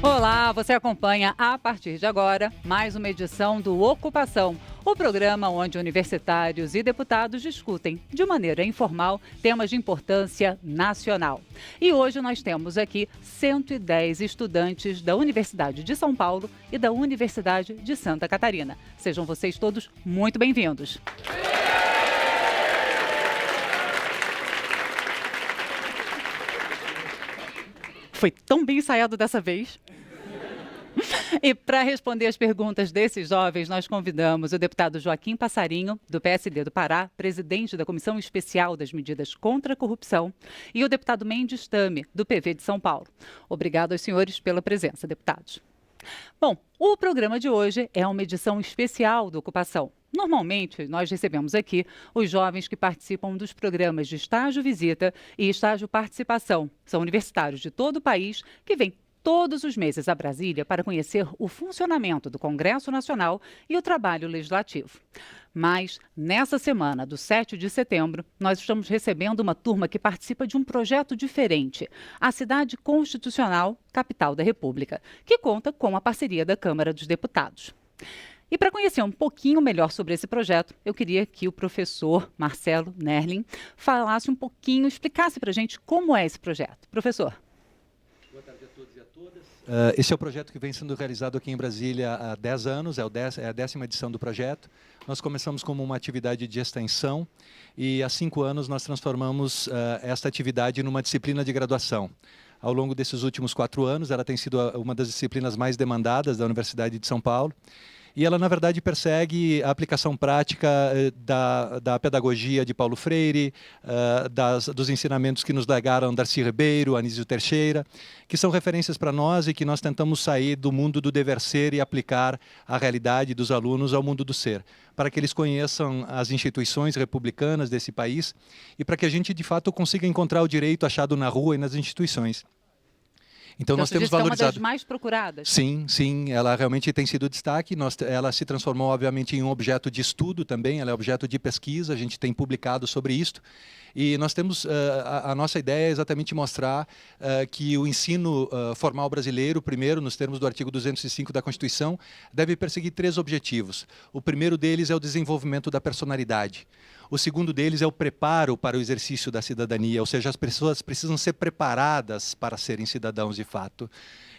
Olá, você acompanha a partir de agora mais uma edição do Ocupação, o programa onde universitários e deputados discutem, de maneira informal, temas de importância nacional. E hoje nós temos aqui 110 estudantes da Universidade de São Paulo e da Universidade de Santa Catarina. Sejam vocês todos muito bem-vindos. Foi tão bem ensaiado dessa vez. E para responder as perguntas desses jovens, nós convidamos o deputado Joaquim Passarinho, do PSD do Pará, presidente da Comissão Especial das Medidas contra a Corrupção, e o deputado Mendes Tame, do PV de São Paulo. Obrigado aos senhores pela presença, deputados. Bom, o programa de hoje é uma edição especial do Ocupação. Normalmente, nós recebemos aqui os jovens que participam dos programas de estágio-visita e estágio-participação. São universitários de todo o país que vêm todos os meses a Brasília para conhecer o funcionamento do Congresso Nacional e o trabalho legislativo. Mas, nessa semana do 7 de setembro, nós estamos recebendo uma turma que participa de um projeto diferente, a Cidade Constitucional, capital da República, que conta com a parceria da Câmara dos Deputados. E para conhecer um pouquinho melhor sobre esse projeto, eu queria que o professor Marcelo Nerlin falasse um pouquinho, explicasse para a gente como é esse projeto. Professor. Boa tarde a todos e a todas. Esse é o projeto que vem sendo realizado aqui em Brasília há 10 anos, é a 10ª edição do projeto. Nós começamos como uma atividade de extensão e há 5 anos nós transformamos esta atividade numa disciplina de graduação. Ao longo desses últimos 4 anos, ela tem sido uma das disciplinas mais demandadas da Universidade de São Paulo. E ela, na verdade, persegue a aplicação prática da pedagogia de Paulo Freire, dos ensinamentos que nos legaram Darcy Ribeiro, Anísio Teixeira, que são referências para nós e que nós tentamos sair do mundo do dever ser e aplicar a realidade dos alunos ao mundo do ser, para que eles conheçam as instituições republicanas desse país e para que a gente, de fato, consiga encontrar o direito achado na rua e nas instituições. Então nós temos valorizado. É uma das mais procuradas. Sim, sim, ela realmente tem sido destaque. Ela se transformou, obviamente, em um objeto de estudo também, ela é objeto de pesquisa, a gente tem publicado sobre isto. E nós temos, a nossa ideia é exatamente mostrar que o ensino formal brasileiro, primeiro, nos termos do artigo 205 da Constituição, deve perseguir 3 objetivos. O primeiro deles é o desenvolvimento da personalidade. O segundo deles é o preparo para o exercício da cidadania, ou seja, as pessoas precisam ser preparadas para serem cidadãos de fato.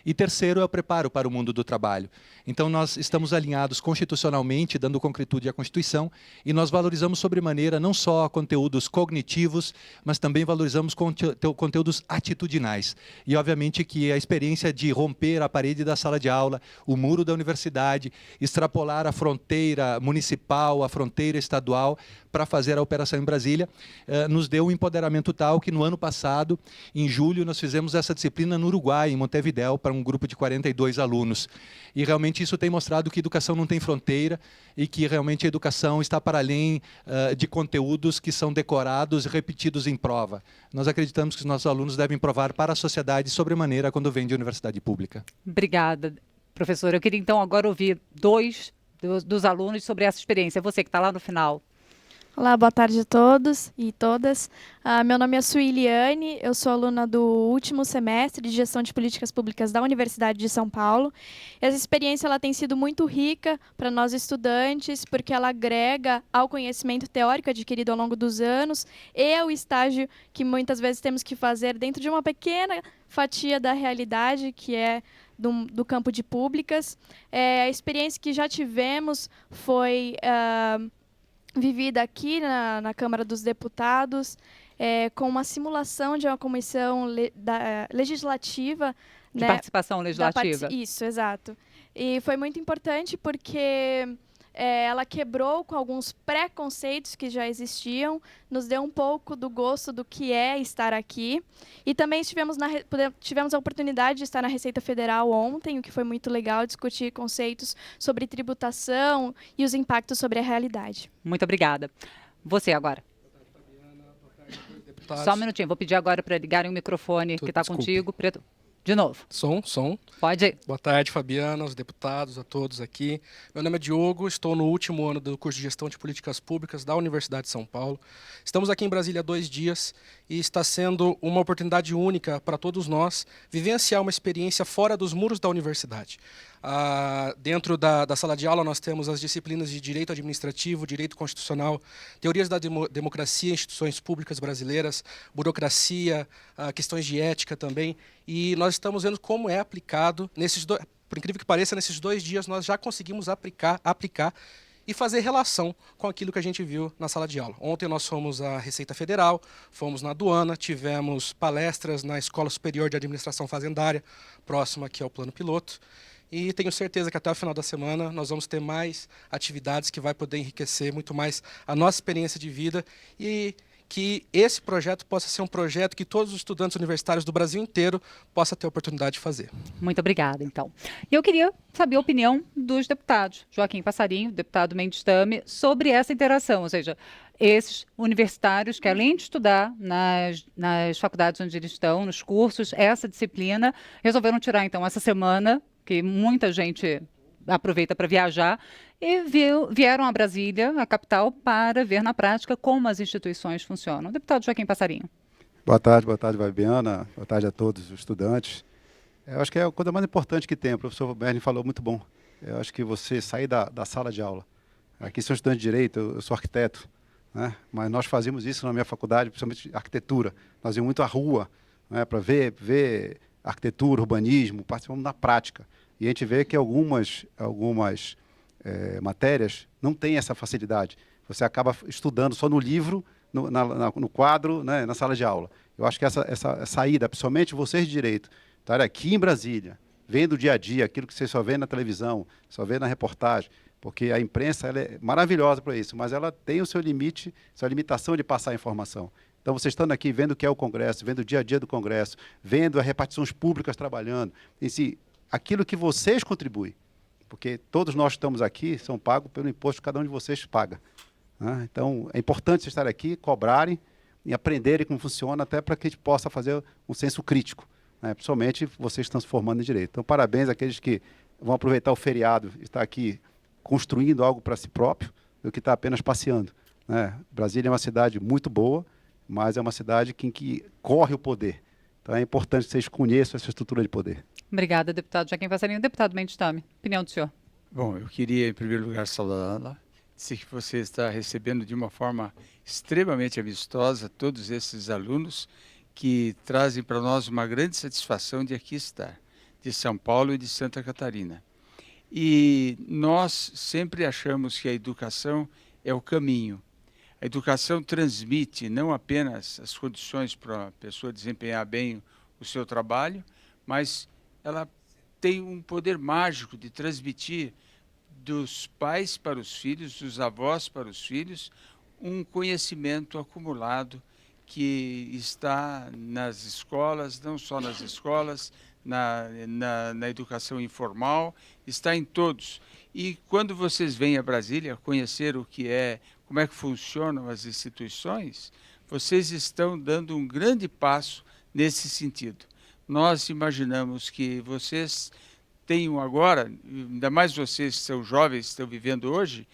E terceiro é o preparo para o mundo do trabalho. Então nós estamos alinhados constitucionalmente, dando concretude à Constituição, e nós valorizamos sobremaneira não só conteúdos cognitivos, mas também valorizamos conteúdos atitudinais. E obviamente que a experiência de romper a parede da sala de aula, o muro da universidade, extrapolar a fronteira municipal, a fronteira estadual, para fazer a operação em Brasília, nos deu um empoderamento tal que no ano passado, em julho, nós fizemos essa disciplina no Uruguai, em Montevidéu, para um grupo de 42 alunos. E realmente isso tem mostrado que educação não tem fronteira e que realmente a educação está para além de conteúdos que são decorados e repetidos em prova. Nós acreditamos que os nossos alunos devem provar para a sociedade sobremaneira quando vêm de universidade pública. Obrigada, professora. Eu queria então agora ouvir 2 dos alunos sobre essa experiência. Você que está lá no final. Olá, boa tarde a todos e todas. Meu nome é Suiliane, eu sou aluna do último semestre de Gestão de Políticas Públicas da Universidade de São Paulo. Essa experiência ela tem sido muito rica para nós estudantes, porque ela agrega ao conhecimento teórico adquirido ao longo dos anos e ao estágio que muitas vezes temos que fazer dentro de uma pequena fatia da realidade, que é do campo de públicas. A experiência que já tivemos foi vivida aqui na Câmara dos Deputados, com uma simulação de uma comissão legislativa. De participação legislativa. Isso, exato. E foi muito importante porque ela quebrou com alguns preconceitos que já existiam, nos deu um pouco do gosto do que é estar aqui. E também tivemos a oportunidade de estar na Receita Federal ontem, o que foi muito legal, discutir conceitos sobre tributação e os impactos sobre a realidade. Muito obrigada. Você agora. Boa tarde, Fabiana. Boa tarde, deputados. Só um minutinho, vou pedir agora para ligarem o microfone que está contigo. Preto. De novo. Som. Pode ir. Boa tarde, Fabiana, aos deputados, a todos aqui. Meu nome é Diogo, estou no último ano do curso de Gestão de Políticas Públicas da Universidade de São Paulo. Estamos aqui em Brasília há 2 dias e está sendo uma oportunidade única para todos nós vivenciar uma experiência fora dos muros da universidade. Dentro da sala de aula nós temos as disciplinas de Direito Administrativo, Direito Constitucional, Teorias da Democracia, Instituições Públicas Brasileiras, Burocracia, questões de ética também, e nós estamos vendo como é aplicado, por incrível que pareça, nesses 2 dias nós já conseguimos aplicar e fazer relação com aquilo que a gente viu na sala de aula. Ontem nós fomos à Receita Federal, fomos na aduana, tivemos palestras na Escola Superior de Administração Fazendária, próxima aqui ao Plano Piloto, e tenho certeza que até o final da semana nós vamos ter mais atividades que vai poder enriquecer muito mais a nossa experiência de vida e que esse projeto possa ser um projeto que todos os estudantes universitários do Brasil inteiro possam ter a oportunidade de fazer. Muito obrigada, então. E eu queria saber a opinião dos deputados, Joaquim Passarinho, deputado Mendes Tame, sobre essa interação, ou seja, esses universitários que, além de estudar nas faculdades onde eles estão, nos cursos, essa disciplina, resolveram tirar, então, essa semana, que muita gente aproveita para viajar, e vieram a Brasília, a capital, para ver na prática como as instituições funcionam. Deputado Joaquim Passarinho. Boa tarde, Fabiana. Boa tarde a todos os estudantes. Eu acho que é a coisa mais importante que tem. O professor Berni falou muito bom. Eu acho que você sair da sala de aula. Aqui sou estudante de Direito, eu sou arquiteto, né? Mas nós fazíamos isso na minha faculdade, principalmente arquitetura. Nós íamos muito à rua, né, para ver arquitetura, urbanismo, participamos na prática. E a gente vê que algumas matérias não têm essa facilidade. Você acaba estudando só no livro, no quadro, né, na sala de aula. Eu acho que essa saída, principalmente vocês de Direito, estar aqui em Brasília, vendo o dia a dia, aquilo que você só vê na televisão, só vê na reportagem, porque a imprensa ela é maravilhosa para isso, mas ela tem o seu limite, sua limitação de passar a informação. Então, vocês estando aqui, vendo o que é o Congresso, vendo o dia a dia do Congresso, vendo as repartições públicas trabalhando, em si, aquilo que vocês contribuem, porque todos nós que estamos aqui são pagos pelo imposto que cada um de vocês paga, né? Então, é importante vocês estarem aqui, cobrarem e aprenderem como funciona, até para que a gente possa fazer um senso crítico, né? Principalmente vocês estão se formando em Direito. Então, parabéns àqueles que vão aproveitar o feriado e estar aqui construindo algo para si próprio, do que está apenas passeando, né? Brasília é uma cidade muito boa, mas é uma cidade em que corre o poder. Então é importante que vocês conheçam essa estrutura de poder. Obrigada, deputado Joaquim Passarinho. Deputado Mendes Tame, opinião do senhor. Bom, eu queria, em primeiro lugar, saudá-la, dizer que você está recebendo de uma forma extremamente amistosa todos esses alunos que trazem para nós uma grande satisfação de aqui estar, de São Paulo e de Santa Catarina. E nós sempre achamos que a educação é o caminho. A educação transmite não apenas as condições para a pessoa desempenhar bem o seu trabalho, mas ela tem um poder mágico de transmitir dos pais para os filhos, dos avós para os filhos, um conhecimento acumulado que está nas escolas, não só nas escolas, na educação informal, está em todos. E quando vocês vêm a Brasília conhecer o que é, como é que funcionam as instituições, vocês estão dando um grande passo nesse sentido. Nós imaginamos que vocês tenham agora, ainda mais vocês que são jovens, estão vivendo hoje,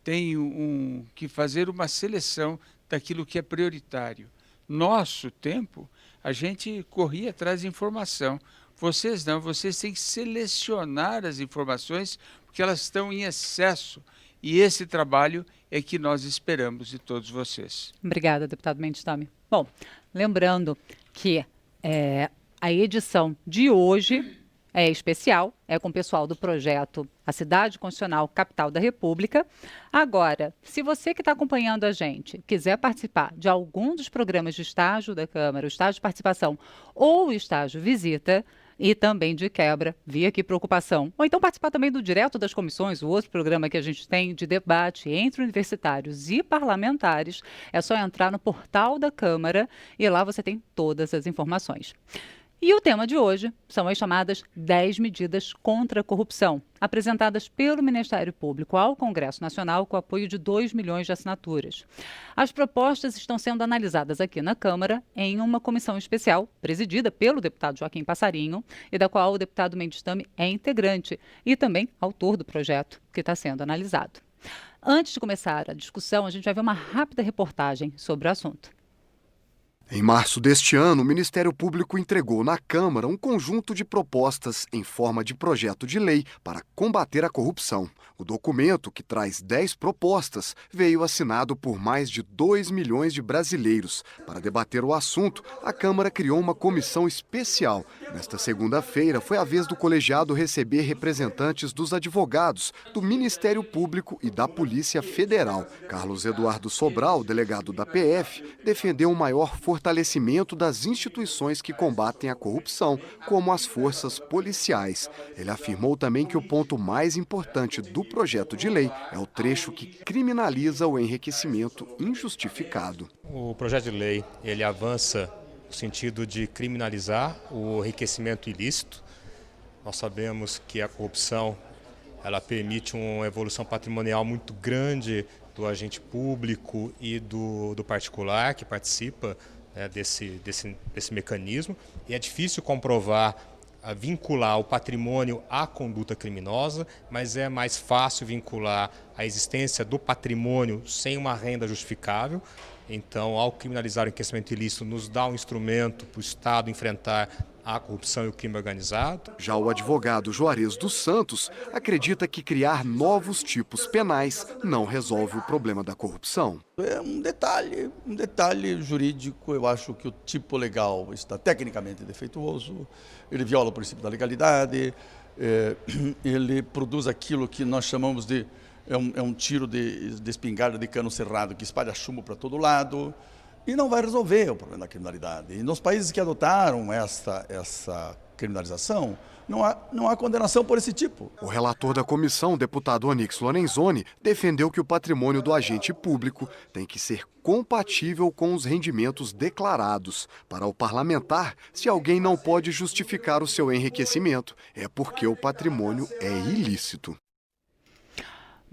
tenham que fazer uma seleção daquilo que é prioritário. Nosso tempo, a gente corria atrás de informação. Vocês não, vocês têm que selecionar as informações porque elas estão em excesso. E esse trabalho é que nós esperamos de todos vocês. Obrigada, deputado Mendes Tame. Bom, lembrando que a edição de hoje é especial, é com o pessoal do projeto A Cidade Constitucional Capital da República. Agora, se você que está acompanhando a gente quiser participar de algum dos programas de estágio da Câmara, o estágio de participação ou o estágio visita, e também de quebra, via aqui preocupação, ou então participar também do Direto das Comissões, o outro programa que a gente tem de debate entre universitários e parlamentares, é só entrar no portal da Câmara e lá você tem todas as informações. E o tema de hoje são as chamadas 10 medidas contra a corrupção, apresentadas pelo Ministério Público ao Congresso Nacional com apoio de 2 milhões de assinaturas. As propostas estão sendo analisadas aqui na Câmara em uma comissão especial, presidida pelo deputado Joaquim Passarinho, e da qual o deputado Mendes Tame é integrante e também autor do projeto que está sendo analisado. Antes de começar a discussão, a gente vai ver uma rápida reportagem sobre o assunto. Em março deste ano, o Ministério Público entregou na Câmara um conjunto de propostas em forma de projeto de lei para combater a corrupção. O documento, que traz 10 propostas, veio assinado por mais de 2 milhões de brasileiros. Para debater o assunto, a Câmara criou uma comissão especial. Nesta segunda-feira, foi a vez do colegiado receber representantes dos advogados, do Ministério Público e da Polícia Federal. Carlos Eduardo Sobral, delegado da PF, defendeu um maior fortalecimento das instituições que combatem a corrupção, como as forças policiais. Ele afirmou também que o ponto mais importante do projeto de lei é o trecho que criminaliza o enriquecimento injustificado. O projeto de lei, ele avança no sentido de criminalizar o enriquecimento ilícito. Nós sabemos que a corrupção, ela permite uma evolução patrimonial muito grande do agente público e do particular que participa desse mecanismo, e é difícil comprovar, vincular o patrimônio à conduta criminosa, mas é mais fácil vincular a existência do patrimônio sem uma renda justificável. Então, ao criminalizar o enriquecimento ilícito, nos dá um instrumento para o Estado enfrentar a corrupção e o crime organizado. Já o advogado Juarez dos Santos acredita que criar novos tipos penais não resolve o problema da corrupção. É um detalhe jurídico. Eu acho que o tipo legal está tecnicamente defeituoso, ele viola o princípio da legalidade, ele produz aquilo que nós chamamos de um tiro de espingarda de cano cerrado que espalha chumbo para todo lado. E não vai resolver o problema da criminalidade. E nos países que adotaram essa criminalização, não há condenação por esse tipo. O relator da comissão, deputado Onyx Lorenzoni, defendeu que o patrimônio do agente público tem que ser compatível com os rendimentos declarados. Para o parlamentar, se alguém não pode justificar o seu enriquecimento, é porque o patrimônio é ilícito.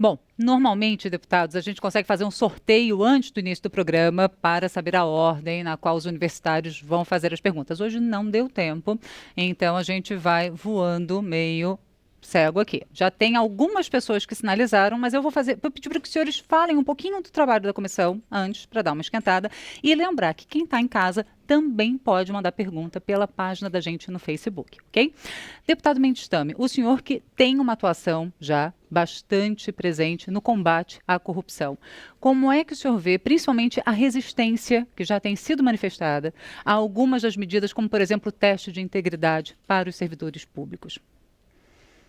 Bom, normalmente, deputados, a gente consegue fazer um sorteio antes do início do programa para saber a ordem na qual os universitários vão fazer as perguntas. Hoje não deu tempo, então a gente vai voando meio cego aqui. Já tem algumas pessoas que sinalizaram, mas eu vou pedir para que os senhores falem um pouquinho do trabalho da comissão antes, para dar uma esquentada, e lembrar que quem está em casa também pode mandar pergunta pela página da gente no Facebook, ok? Deputado Mendes Tame, o senhor que tem uma atuação já bastante presente no combate à corrupção, como é que o senhor vê, principalmente, a resistência que já tem sido manifestada a algumas das medidas, como, por exemplo, o teste de integridade para os servidores públicos?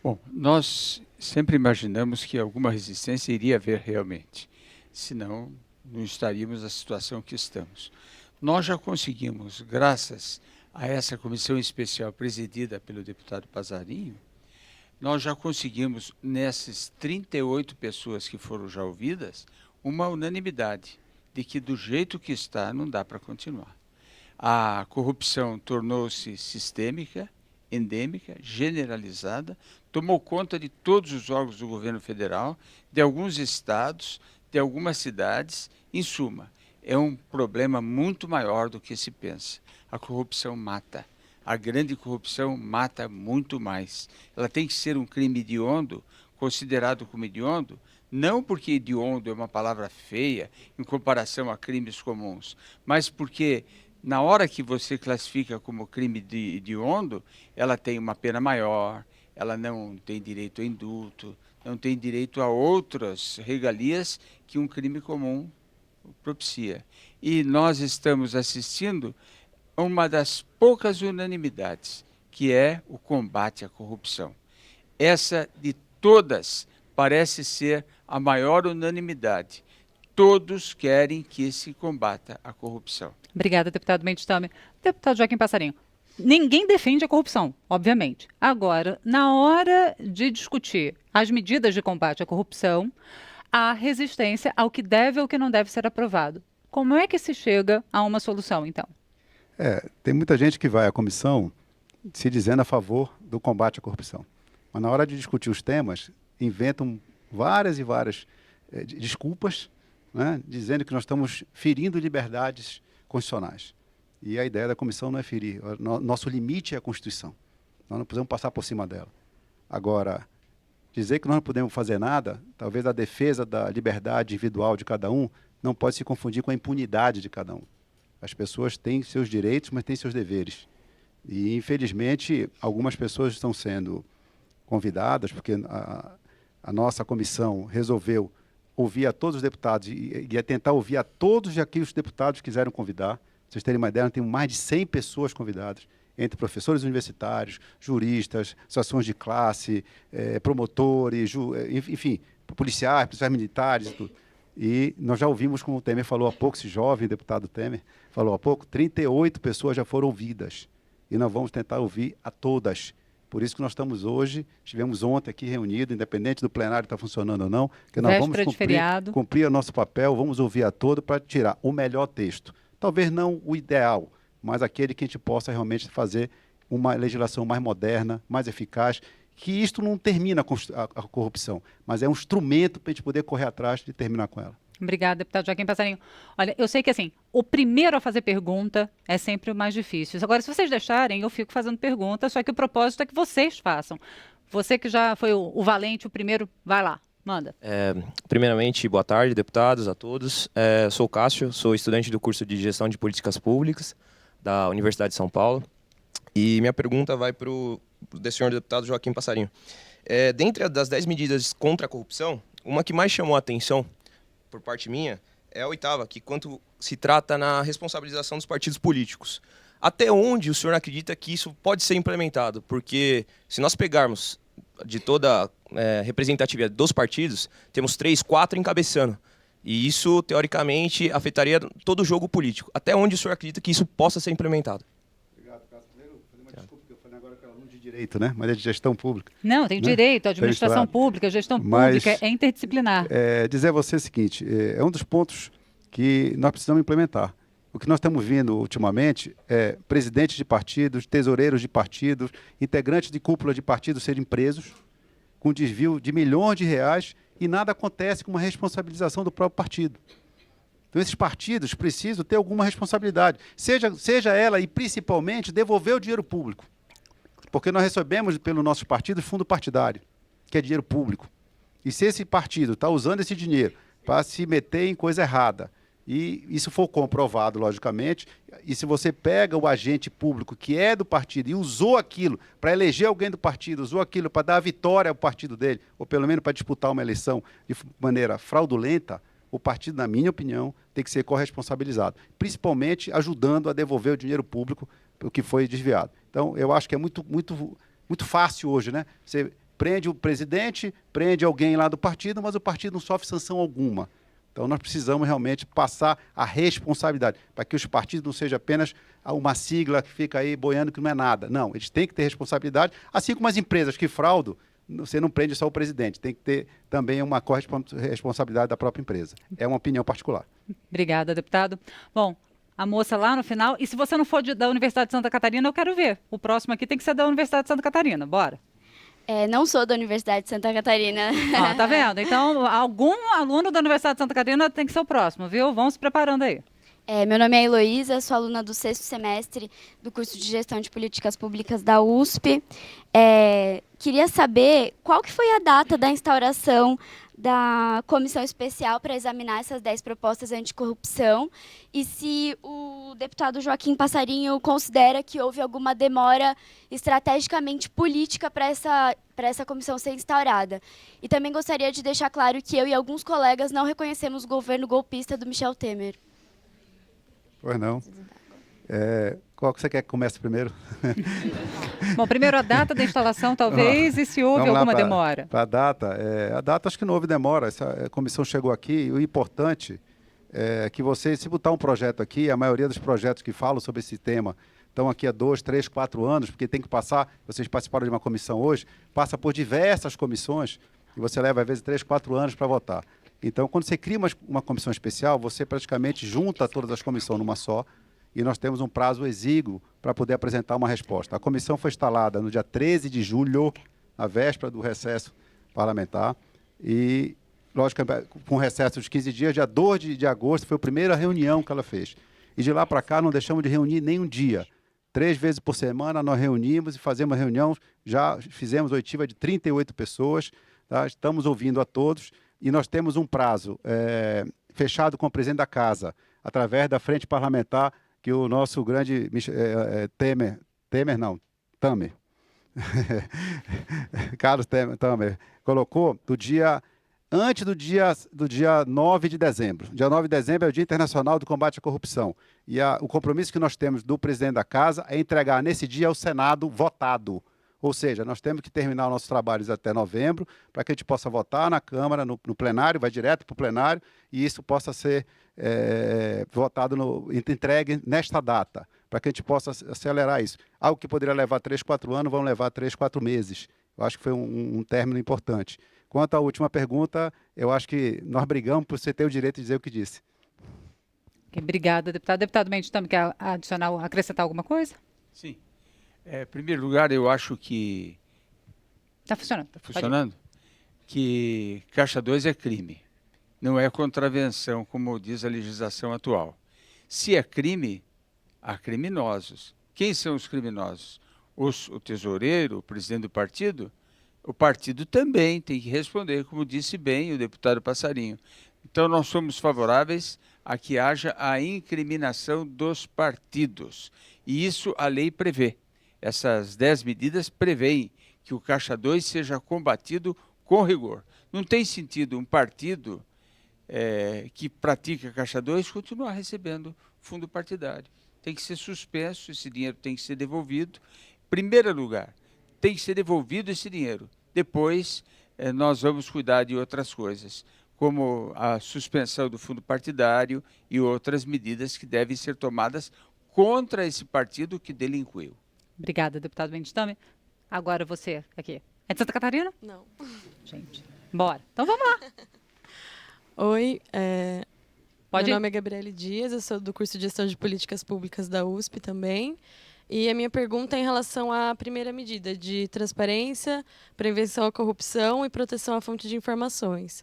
Bom, nós sempre imaginamos que alguma resistência iria haver realmente, senão não estaríamos na situação que estamos. Nós já conseguimos, graças a essa comissão especial presidida pelo deputado Passarinho, nós já conseguimos, nessas 38 pessoas que foram já ouvidas, uma unanimidade de que do jeito que está não dá para continuar. A corrupção tornou-se sistêmica, endêmica, generalizada, tomou conta de todos os órgãos do governo federal, de alguns estados, de algumas cidades. Em suma, é um problema muito maior do que se pensa. A corrupção mata. A grande corrupção mata muito mais. Ela tem que ser um crime hediondo, considerado como hediondo, não porque hediondo é uma palavra feia em comparação a crimes comuns, mas porque na hora que você classifica como crime hediondo, ela tem uma pena maior, ela não tem direito a indulto, não tem direito a outras regalias que um crime comum propicia. E nós estamos assistindo a uma das poucas unanimidades, que é o combate à corrupção. Essa de todas parece ser a maior unanimidade. Todos querem que se combata a corrupção. Obrigada, deputado Mendes Tame. Deputado Joaquim Passarinho, ninguém defende a corrupção, obviamente. Agora, na hora de discutir as medidas de combate à corrupção, há resistência ao que deve ou que não deve ser aprovado. Como é que se chega a uma solução, então? Tem muita gente que vai à comissão se dizendo a favor do combate à corrupção. Mas na hora de discutir os temas, inventam várias e várias desculpas, né, dizendo que nós estamos ferindo liberdades constitucionais. E a ideia da comissão não é ferir. Nosso limite é a Constituição. Nós não podemos passar por cima dela. Agora, dizer que nós não podemos fazer nada, talvez a defesa da liberdade individual de cada um não pode se confundir com a impunidade de cada um. As pessoas têm seus direitos, mas têm seus deveres. E, infelizmente, algumas pessoas estão sendo convidadas, porque a nossa comissão resolveu ouvir a todos os deputados e tentar ouvir a todos aqui os deputados que quiseram convidar. Pra vocês terem uma ideia, nós temos mais de 100 pessoas convidadas, entre professores universitários, juristas, associações de classe, promotores, enfim, policiais militares e tudo. E nós já ouvimos, como o Temer falou há pouco, esse jovem deputado Temer falou há pouco, 38 pessoas já foram ouvidas. E nós vamos tentar ouvir a todas. Por isso que nós estamos hoje, estivemos ontem aqui reunidos, independente do plenário estar funcionando ou não, que nós vamos cumprir o nosso papel, vamos ouvir a todos para tirar o melhor texto. Talvez não o ideal, mas aquele que a gente possa realmente fazer uma legislação mais moderna, mais eficaz, que isto não termina a corrupção, mas é um instrumento para a gente poder correr atrás de terminar com ela. Obrigada, deputado Joaquim Passarinho. Olha, eu sei que assim, o primeiro a fazer pergunta é sempre o mais difícil. Agora, se vocês deixarem, eu fico fazendo pergunta, só que o propósito é que vocês façam. Você que já foi o valente, o primeiro, vai lá, manda. Primeiramente, boa tarde, deputados, a todos. Sou o Cássio, sou estudante do curso de Gestão de Políticas Públicas da Universidade de São Paulo. E minha pergunta vai para o senhor deputado Joaquim Passarinho. Dentre das 10 medidas contra a corrupção, uma que mais chamou a atenção por parte minha, é a 8ª, que quanto se trata na responsabilização dos partidos políticos. Até onde o senhor acredita que isso pode ser implementado? Porque se nós pegarmos de toda a representatividade dos partidos, temos 3, 4 encabeçando. E isso, teoricamente, afetaria todo o jogo político. Até onde o senhor acredita que isso possa ser implementado? Obrigado, Cássio. Primeiro, fazer uma desculpa, que eu falei agora que é aluno de direito, né? Mas é de gestão pública. Não, tem direito, administração pública, gestão pública, é interdisciplinar. Dizer a você o seguinte, é um dos pontos que nós precisamos implementar. O que nós estamos vendo ultimamente é presidentes de partidos, tesoureiros de partidos, integrantes de cúpula de partidos serem presos com desvio de milhões de reais e nada acontece com uma responsabilização do próprio partido. Então, esses partidos precisam ter alguma responsabilidade, seja ela e principalmente devolver o dinheiro público. Porque nós recebemos pelo nosso partido fundo partidário, que é dinheiro público. E se esse partido está usando esse dinheiro para se meter em coisa errada, e isso for comprovado, logicamente, e se você pega o agente público que é do partido e usou aquilo para eleger alguém do partido, usou aquilo para dar a vitória ao partido dele, ou pelo menos para disputar uma eleição de maneira fraudulenta, o partido, na minha opinião, tem que ser corresponsabilizado, principalmente ajudando a devolver o dinheiro público o que foi desviado. Então, eu acho que é muito fácil hoje, né? Você prende o presidente, prende alguém lá do partido, mas o partido não sofre sanção alguma. Então, nós precisamos realmente passar a responsabilidade, para que os partidos não sejam apenas uma sigla que fica aí boiando que não é nada. Não, eles têm que ter responsabilidade, assim como as empresas que fraudam, você não prende só o presidente, tem que ter também uma corresponsabilidade da própria empresa. É uma opinião particular. Obrigada, deputado. Bom, a moça lá no final, e se você não for da Universidade de Santa Catarina, eu quero ver. O próximo aqui tem que ser da Universidade de Santa Catarina, bora. Não sou da Universidade de Santa Catarina. Ó, tá vendo? Então, algum aluno da Universidade de Santa Catarina tem que ser o próximo, viu? Vamos se preparando aí. Meu nome é Heloísa, sou aluna do 6º semestre do curso de Gestão de Políticas Públicas da USP. Queria saber qual que foi a data da instauração da comissão especial para examinar essas 10 propostas anticorrupção e se o deputado Joaquim Passarinho considera que houve alguma demora estrategicamente política para essa comissão ser instaurada. E também gostaria de deixar claro que eu e alguns colegas não reconhecemos o governo golpista do Michel Temer. Pois não. Qual que você quer que comece primeiro? Bom, primeiro a data da instalação, talvez, e se houve alguma demora. Para a data, acho que não houve demora. Essa comissão chegou aqui e o importante é que você, se botar um projeto aqui, a maioria dos projetos que falam sobre esse tema estão aqui há 2, 3, 4 anos, porque tem que passar, vocês participaram de uma comissão hoje, passa por diversas comissões e você leva, às vezes, 3, 4 anos para votar. Então, quando você cria uma comissão especial, você praticamente junta todas as comissões numa só, e nós temos um prazo exíguo para poder apresentar uma resposta. A comissão foi instalada no dia 13 de julho, na véspera do recesso parlamentar, e, logicamente, com recesso de 15 dias, dia 2 de agosto, foi a primeira reunião que ela fez. E de lá para cá não deixamos de reunir nem um dia. 3 vezes por semana nós reunimos e fazemos reunião, já fizemos oitiva de 38 pessoas, tá? Estamos ouvindo a todos, e nós temos um prazo fechado com o presidente da Casa, através da Frente Parlamentar que o nosso grande Tamer, Carlos Tamer, colocou antes do dia 9 de dezembro. Dia 9 de dezembro é o Dia Internacional do Combate à Corrupção. E o compromisso que nós temos do presidente da Casa é entregar nesse dia ao Senado votado. Ou seja, nós temos que terminar nossos trabalhos até novembro para que a gente possa votar na Câmara, no plenário, vai direto para o plenário, e isso possa ser votado, entregue nesta data, para que a gente possa acelerar isso. Algo que poderia levar 3, 4 anos, vão levar 3, 4 meses. Eu acho que foi um término importante. Quanto à última pergunta, eu acho que nós brigamos por você ter o direito de dizer o que disse. Obrigada, deputado. Deputado Mendes, também quer acrescentar alguma coisa? Sim. Em primeiro lugar, eu acho que... Está funcionando. Está funcionando? Que Caixa 2 é crime. Não é contravenção, como diz a legislação atual. Se é crime, há criminosos. Quem são os criminosos? O tesoureiro, o presidente do partido? O partido também tem que responder, como disse bem o deputado Passarinho. Então, nós somos favoráveis a que haja a incriminação dos partidos. E isso a lei prevê. Essas 10 medidas prevêem que o Caixa 2 seja combatido com rigor. Não tem sentido um partido que pratica Caixa 2 continuar recebendo fundo partidário. Tem que ser suspenso, esse dinheiro tem que ser devolvido. Em primeiro lugar, tem que ser devolvido esse dinheiro. Depois, nós vamos cuidar de outras coisas, como a suspensão do fundo partidário e outras medidas que devem ser tomadas contra esse partido que delinquiu. Obrigada, deputado Mendes Tamer. Agora você, aqui. É de Santa Catarina? Não. Gente, bora. Então vamos lá. Oi, Pode meu ir? nome é Gabriele Dias, eu sou do curso de Gestão de Políticas Públicas da USP também. E a minha pergunta é em relação à primeira medida de transparência, prevenção à corrupção e proteção à fonte de informações.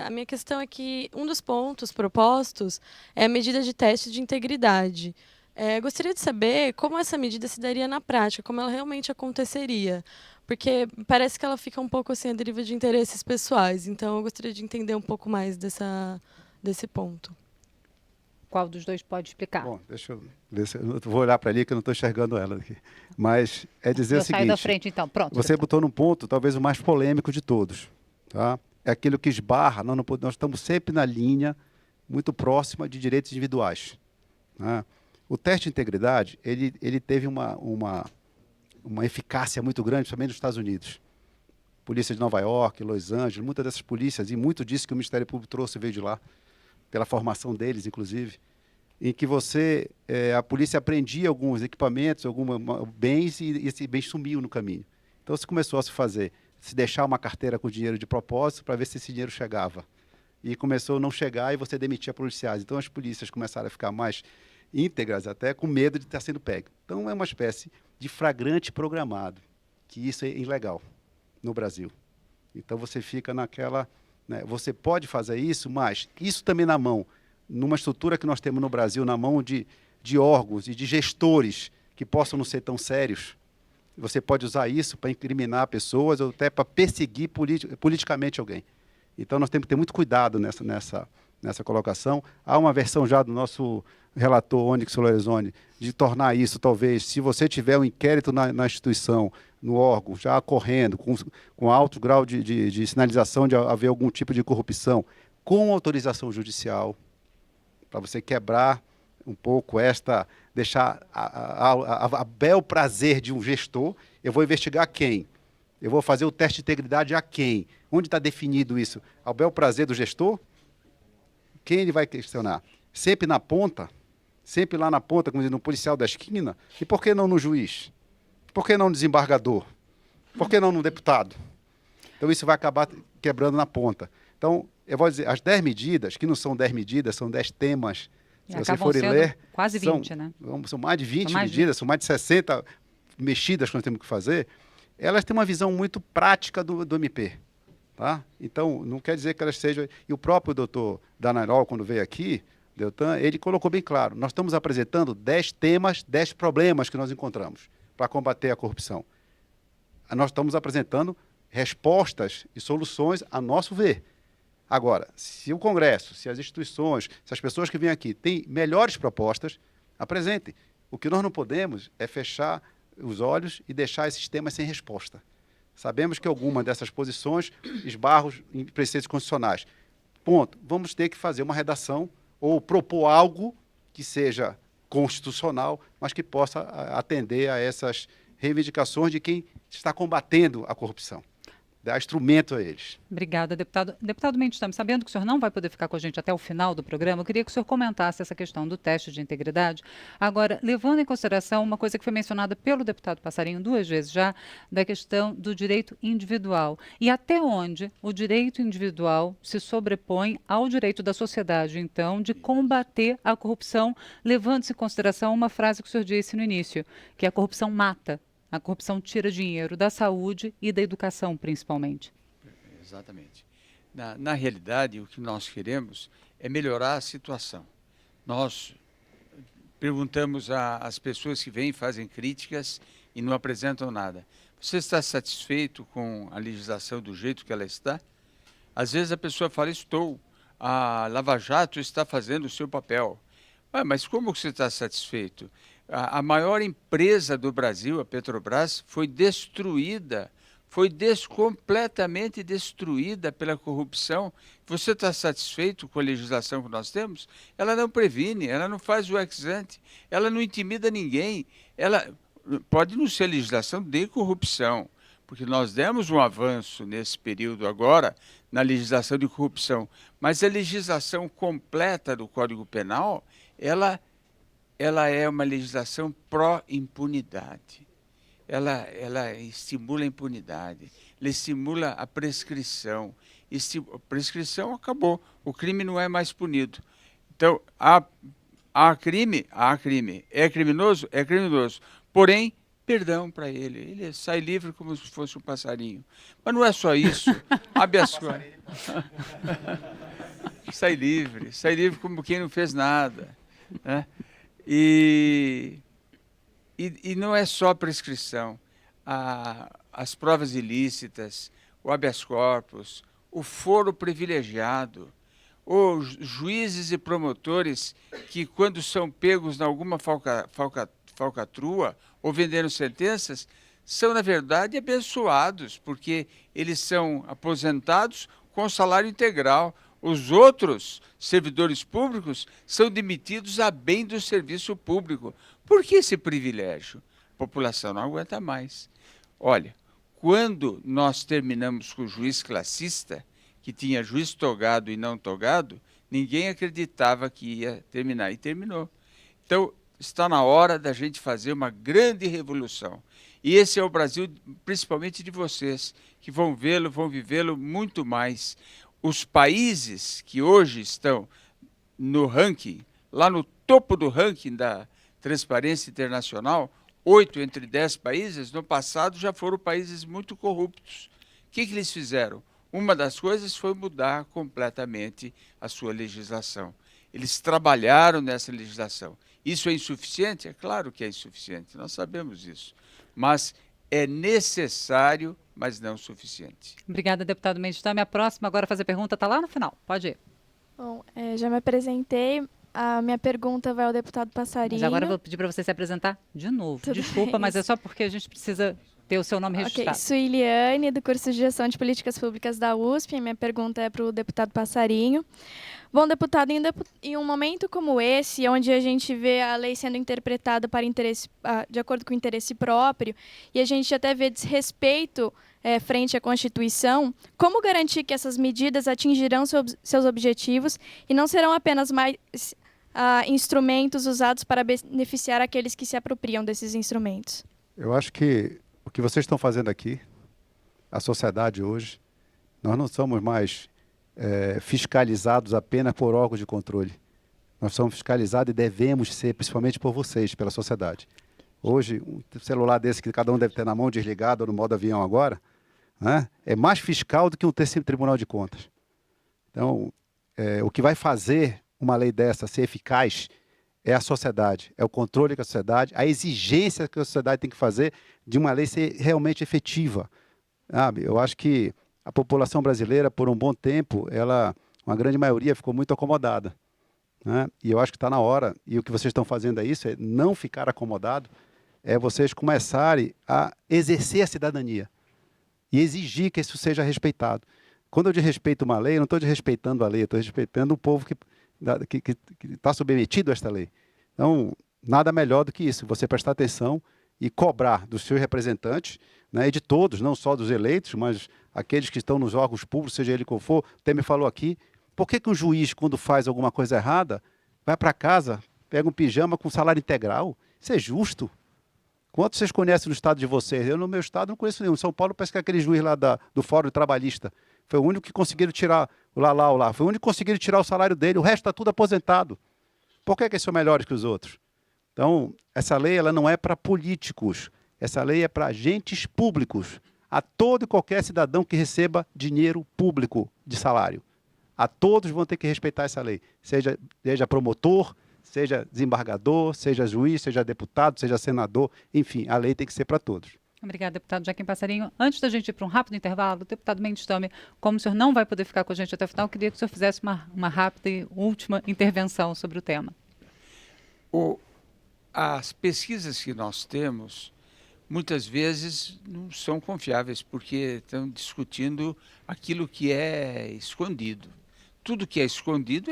A minha questão é que um dos pontos propostos é a medida de teste de integridade. Gostaria de saber como essa medida se daria na prática, como ela realmente aconteceria, porque parece que ela fica um pouco assim à deriva de interesses pessoais. Então, eu gostaria de entender um pouco mais desse ponto. Qual dos dois pode explicar? Bom, deixa eu ver se eu vou olhar para ali que eu não estou enxergando ela aqui. Mas é dizer o seguinte... Eu saio da frente, então. Pronto. Você botou num ponto, talvez o mais polêmico de todos. Tá? É aquilo que esbarra, nós estamos sempre na linha muito próxima de direitos individuais. Né? O teste de integridade, ele teve uma eficácia muito grande, principalmente nos Estados Unidos. Polícia de Nova York, Los Angeles, muitas dessas polícias, e muito disso que o Ministério Público trouxe veio de lá, pela formação deles, inclusive, em que a polícia apreendia alguns equipamentos, alguns bens, e esse bem sumiu no caminho. Então, se começou a se deixar uma carteira com dinheiro de propósito para ver se esse dinheiro chegava. E começou a não chegar e você demitia policiais. Então, as polícias começaram a ficar mais íntegras, até com medo de estar sendo pego. Então, é uma espécie de flagrante programado, que isso é ilegal no Brasil. Então, você fica naquela... Né, você pode fazer isso, mas isso também na mão, numa estrutura que nós temos no Brasil, na mão de órgãos e de gestores que possam não ser tão sérios, você pode usar isso para incriminar pessoas ou até para perseguir politicamente alguém. Então, nós temos que ter muito cuidado nessa colocação. Há uma versão já do nosso relator, Onyx Lorenzoni, de tornar isso, talvez, se você tiver um inquérito na instituição, no órgão, já correndo, com alto grau de sinalização de haver algum tipo de corrupção, com autorização judicial, para você quebrar um pouco deixar a bel prazer de um gestor. Eu vou investigar quem? Eu vou fazer o teste de integridade a quem? Onde está definido isso? Ao bel prazer do gestor? Quem ele vai questionar? Sempre na ponta? Sempre lá na ponta, como diz, no policial da esquina? E por que não no juiz? Por que não no desembargador? Por que não no deputado? Então, isso vai acabar quebrando na ponta. Então, eu vou dizer, as 10 medidas, que não são 10 medidas, são 10 temas. Se você for ler... Quase 20, né? São mais de 20 medidas, são mais de 60 mexidas que nós temos que fazer. Elas têm uma visão muito prática do MP. Tá? Então, não quer dizer que elas sejam... E o próprio doutor Danarol, quando veio aqui, Deltan, ele colocou bem claro, nós estamos apresentando 10 temas, 10 problemas que nós encontramos para combater a corrupção. Nós estamos apresentando respostas e soluções a nosso ver. Agora, se o Congresso, se as instituições, se as pessoas que vêm aqui têm melhores propostas, apresentem. O que nós não podemos é fechar os olhos e deixar esses temas sem resposta. Sabemos que algumas dessas posições esbarram em preceitos constitucionais. Ponto. Vamos ter que fazer uma redação ou propor algo que seja constitucional, mas que possa atender a essas reivindicações de quem está combatendo a corrupção. Dar instrumento a eles. Obrigada, deputado. Deputado Mendes, sabendo que o senhor não vai poder ficar com a gente até o final do programa, eu queria que o senhor comentasse essa questão do teste de integridade. Agora, levando em consideração uma coisa que foi mencionada pelo deputado Passarinho 2 vezes já, da questão do direito individual. E até onde o direito individual se sobrepõe ao direito da sociedade, então, de combater a corrupção, levando-se em consideração uma frase que o senhor disse no início, que a corrupção mata. A corrupção tira dinheiro da saúde e da educação, principalmente. Exatamente. Na realidade, o que nós queremos é melhorar a situação. Nós perguntamos às pessoas que vêm, fazem críticas e não apresentam nada. Você está satisfeito com a legislação do jeito que ela está? Às vezes a pessoa fala, estou. A Lava Jato está fazendo o seu papel. Mas como você está satisfeito? A maior empresa do Brasil, a Petrobras, foi destruída, completamente destruída pela corrupção. Você está satisfeito com a legislação que nós temos? Ela não previne, ela não faz o ex ante, ela não intimida ninguém. Ela pode não ser legislação de corrupção, porque nós demos um avanço nesse período agora na legislação de corrupção, mas a legislação completa do Código Penal, ela é uma legislação pró-impunidade. Ela estimula a impunidade, ela estimula a prescrição. A prescrição acabou, o crime não é mais punido. Então, há crime? Há crime. É criminoso? É criminoso. Porém, perdão para ele sai livre como se fosse um passarinho. Mas não é só isso. Habeas corpus. Sai livre como quem não fez nada, né? E não é só a prescrição, as provas ilícitas, o habeas corpus, o foro privilegiado, os juízes e promotores que, quando são pegos em alguma falcatrua ou vendendo sentenças, são, na verdade, abençoados, porque eles são aposentados com salário integral. Os outros servidores públicos são demitidos a bem do serviço público. Por que esse privilégio? A população não aguenta mais. Olha, quando nós terminamos com o juiz classista, que tinha juiz togado e não togado, ninguém acreditava que ia terminar, e terminou. Então, está na hora da gente fazer uma grande revolução. E esse é o Brasil, principalmente de vocês, que vão vê-lo, vão vivê-lo muito mais. Os países que hoje estão no ranking, lá no topo do ranking da Transparência Internacional, 8 entre 10 países, no passado já foram países muito corruptos. O que eles fizeram? Uma das coisas foi mudar completamente a sua legislação. Eles trabalharam nessa legislação. Isso é insuficiente? É claro que é insuficiente, nós sabemos isso. Mas é necessário, mas não suficiente. Obrigada, deputado Mendes. Minha próxima agora a fazer pergunta está lá no final. Pode ir. Bom, já me apresentei. A minha pergunta vai ao deputado Passarinho. Mas agora eu vou pedir para você se apresentar de novo. Tudo Desculpa, bem. mas é só porque a gente precisa ter o seu nome registrado. Ok, Suiliane, do curso de Gestão de Políticas Públicas da USP. Minha pergunta é para o deputado Passarinho. Bom, deputado, em um momento como esse, onde a gente vê a lei sendo interpretada para interesse, de acordo com o interesse próprio, e a gente até vê desrespeito frente à Constituição, como garantir que essas medidas atingirão seus objetivos e não serão apenas mais instrumentos usados para beneficiar aqueles que se apropriam desses instrumentos? Eu acho que o que vocês estão fazendo aqui, a sociedade hoje, nós não somos mais fiscalizados apenas por órgãos de controle. Nós somos fiscalizados e devemos ser, principalmente por vocês, pela sociedade. Hoje, um celular desse que cada um deve ter na mão, desligado ou no modo avião agora, né, é mais fiscal do que um Tribunal de Contas. Então, o que vai fazer uma lei dessa ser eficaz é a sociedade, é o controle que a sociedade, a exigência que a sociedade tem que fazer de uma lei ser realmente efetiva. Eu acho que a população brasileira, por um bom tempo, uma grande maioria ficou muito acomodada. né? E eu acho que está na hora, e o que vocês estão fazendo é isso, é não ficar acomodado, é vocês começarem a exercer a cidadania e exigir que isso seja respeitado. Quando eu desrespeito uma lei, eu não estou desrespeitando a lei, eu estou respeitando o povo que está submetido a esta lei. Então, nada melhor do que isso, você prestar atenção e cobrar dos seus representantes, né, e de todos, não só dos eleitos, mas aqueles que estão nos órgãos públicos, seja ele qual for. O Temer falou aqui, por que um juiz, quando faz alguma coisa errada, vai para casa, pega um pijama com salário integral? Isso é justo? Quantos vocês conhecem no estado de vocês? Eu, no meu estado, não conheço nenhum. Em São Paulo, parece que é aquele juiz lá do Fórum Trabalhista. Foi o único que conseguiram tirar o Lalau lá. Foi o único que conseguiram tirar o salário dele. O resto está tudo aposentado. Por que eles são melhores que os outros? Então, essa lei ela não é para políticos. Essa lei é para agentes públicos. A todo e qualquer cidadão que receba dinheiro público de salário. A todos vão ter que respeitar essa lei. Seja promotor, seja desembargador, seja juiz, seja deputado, seja senador. Enfim, a lei tem que ser para todos. Obrigada, deputado Joaquim Passarinho. Antes da gente ir para um rápido intervalo, deputado Mendes Temer, como o senhor não vai poder ficar com a gente até o final, eu queria que o senhor fizesse uma rápida e última intervenção sobre o tema. As pesquisas que nós temos, muitas vezes não são confiáveis, porque estão discutindo aquilo que é escondido. Tudo que é escondido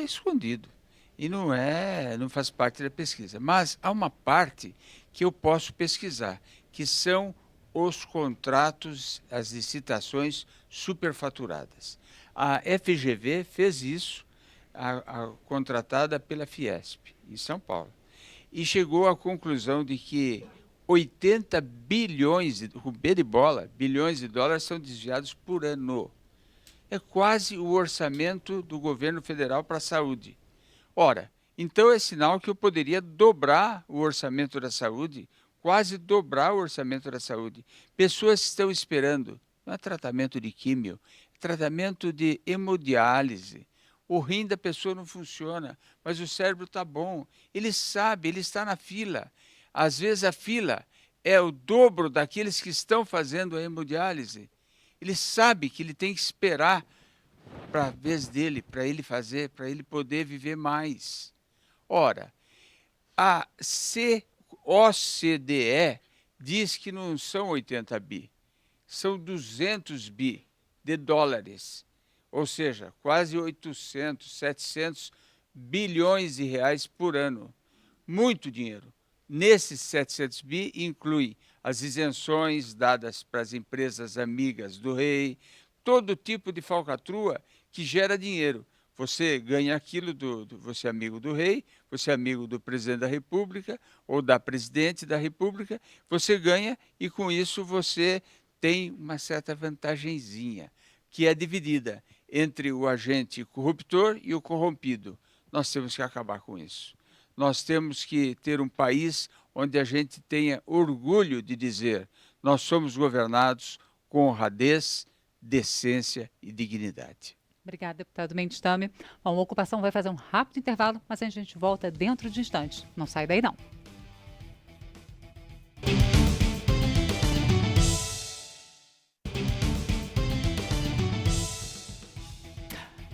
e não faz parte da pesquisa. Mas há uma parte que eu posso pesquisar, que são os contratos, as licitações superfaturadas. A FGV fez isso, contratada pela Fiesp, em São Paulo, e chegou à conclusão de que 80 bilhões, com B de bola, bilhões de dólares são desviados por ano. É quase o orçamento do governo federal para a saúde. Ora, então é sinal que eu poderia dobrar o orçamento da saúde, quase dobrar o orçamento da saúde. Pessoas estão esperando, não é tratamento de químio, é tratamento de hemodiálise. O rim da pessoa não funciona, mas o cérebro está bom. Ele sabe, ele está na fila. Às vezes a fila é o dobro daqueles que estão fazendo a hemodiálise. Ele sabe que ele tem que esperar para a vez dele, para ele fazer, para ele poder viver mais. Ora, a OCDE diz que não são 80 bi, são 200 bi de dólares, ou seja, quase 800, 700 bilhões de reais por ano. Muito dinheiro. Nesses 700 bi inclui as isenções dadas para as empresas amigas do rei, todo tipo de falcatrua que gera dinheiro. Você ganha aquilo, você é amigo do rei, você é amigo do presidente da República ou da presidente da República, você ganha e com isso você tem uma certa vantagenzinha, que é dividida entre o agente corruptor e o corrompido. Nós temos que acabar com isso. Nós temos que ter um país onde a gente tenha orgulho de dizer: nós somos governados com honradez, decência e dignidade. Obrigada, deputado Mendes Temer. Bom, a ocupação vai fazer um rápido intervalo, mas a gente volta dentro de instantes. Não sai daí, não.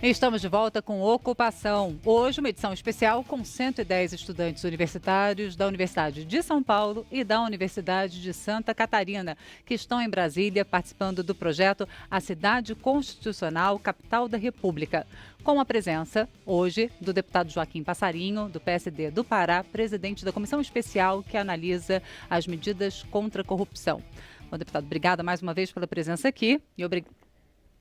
Estamos de volta com Ocupação. Hoje, uma edição especial com 110 estudantes universitários da Universidade de São Paulo e da Universidade de Santa Catarina, que estão em Brasília participando do projeto A Cidade Constitucional, Capital da República. Com a presença, hoje, do deputado Joaquim Passarinho, do PSD do Pará, presidente da comissão especial que analisa as medidas contra a corrupção. Bom, deputado, obrigada mais uma vez pela presença aqui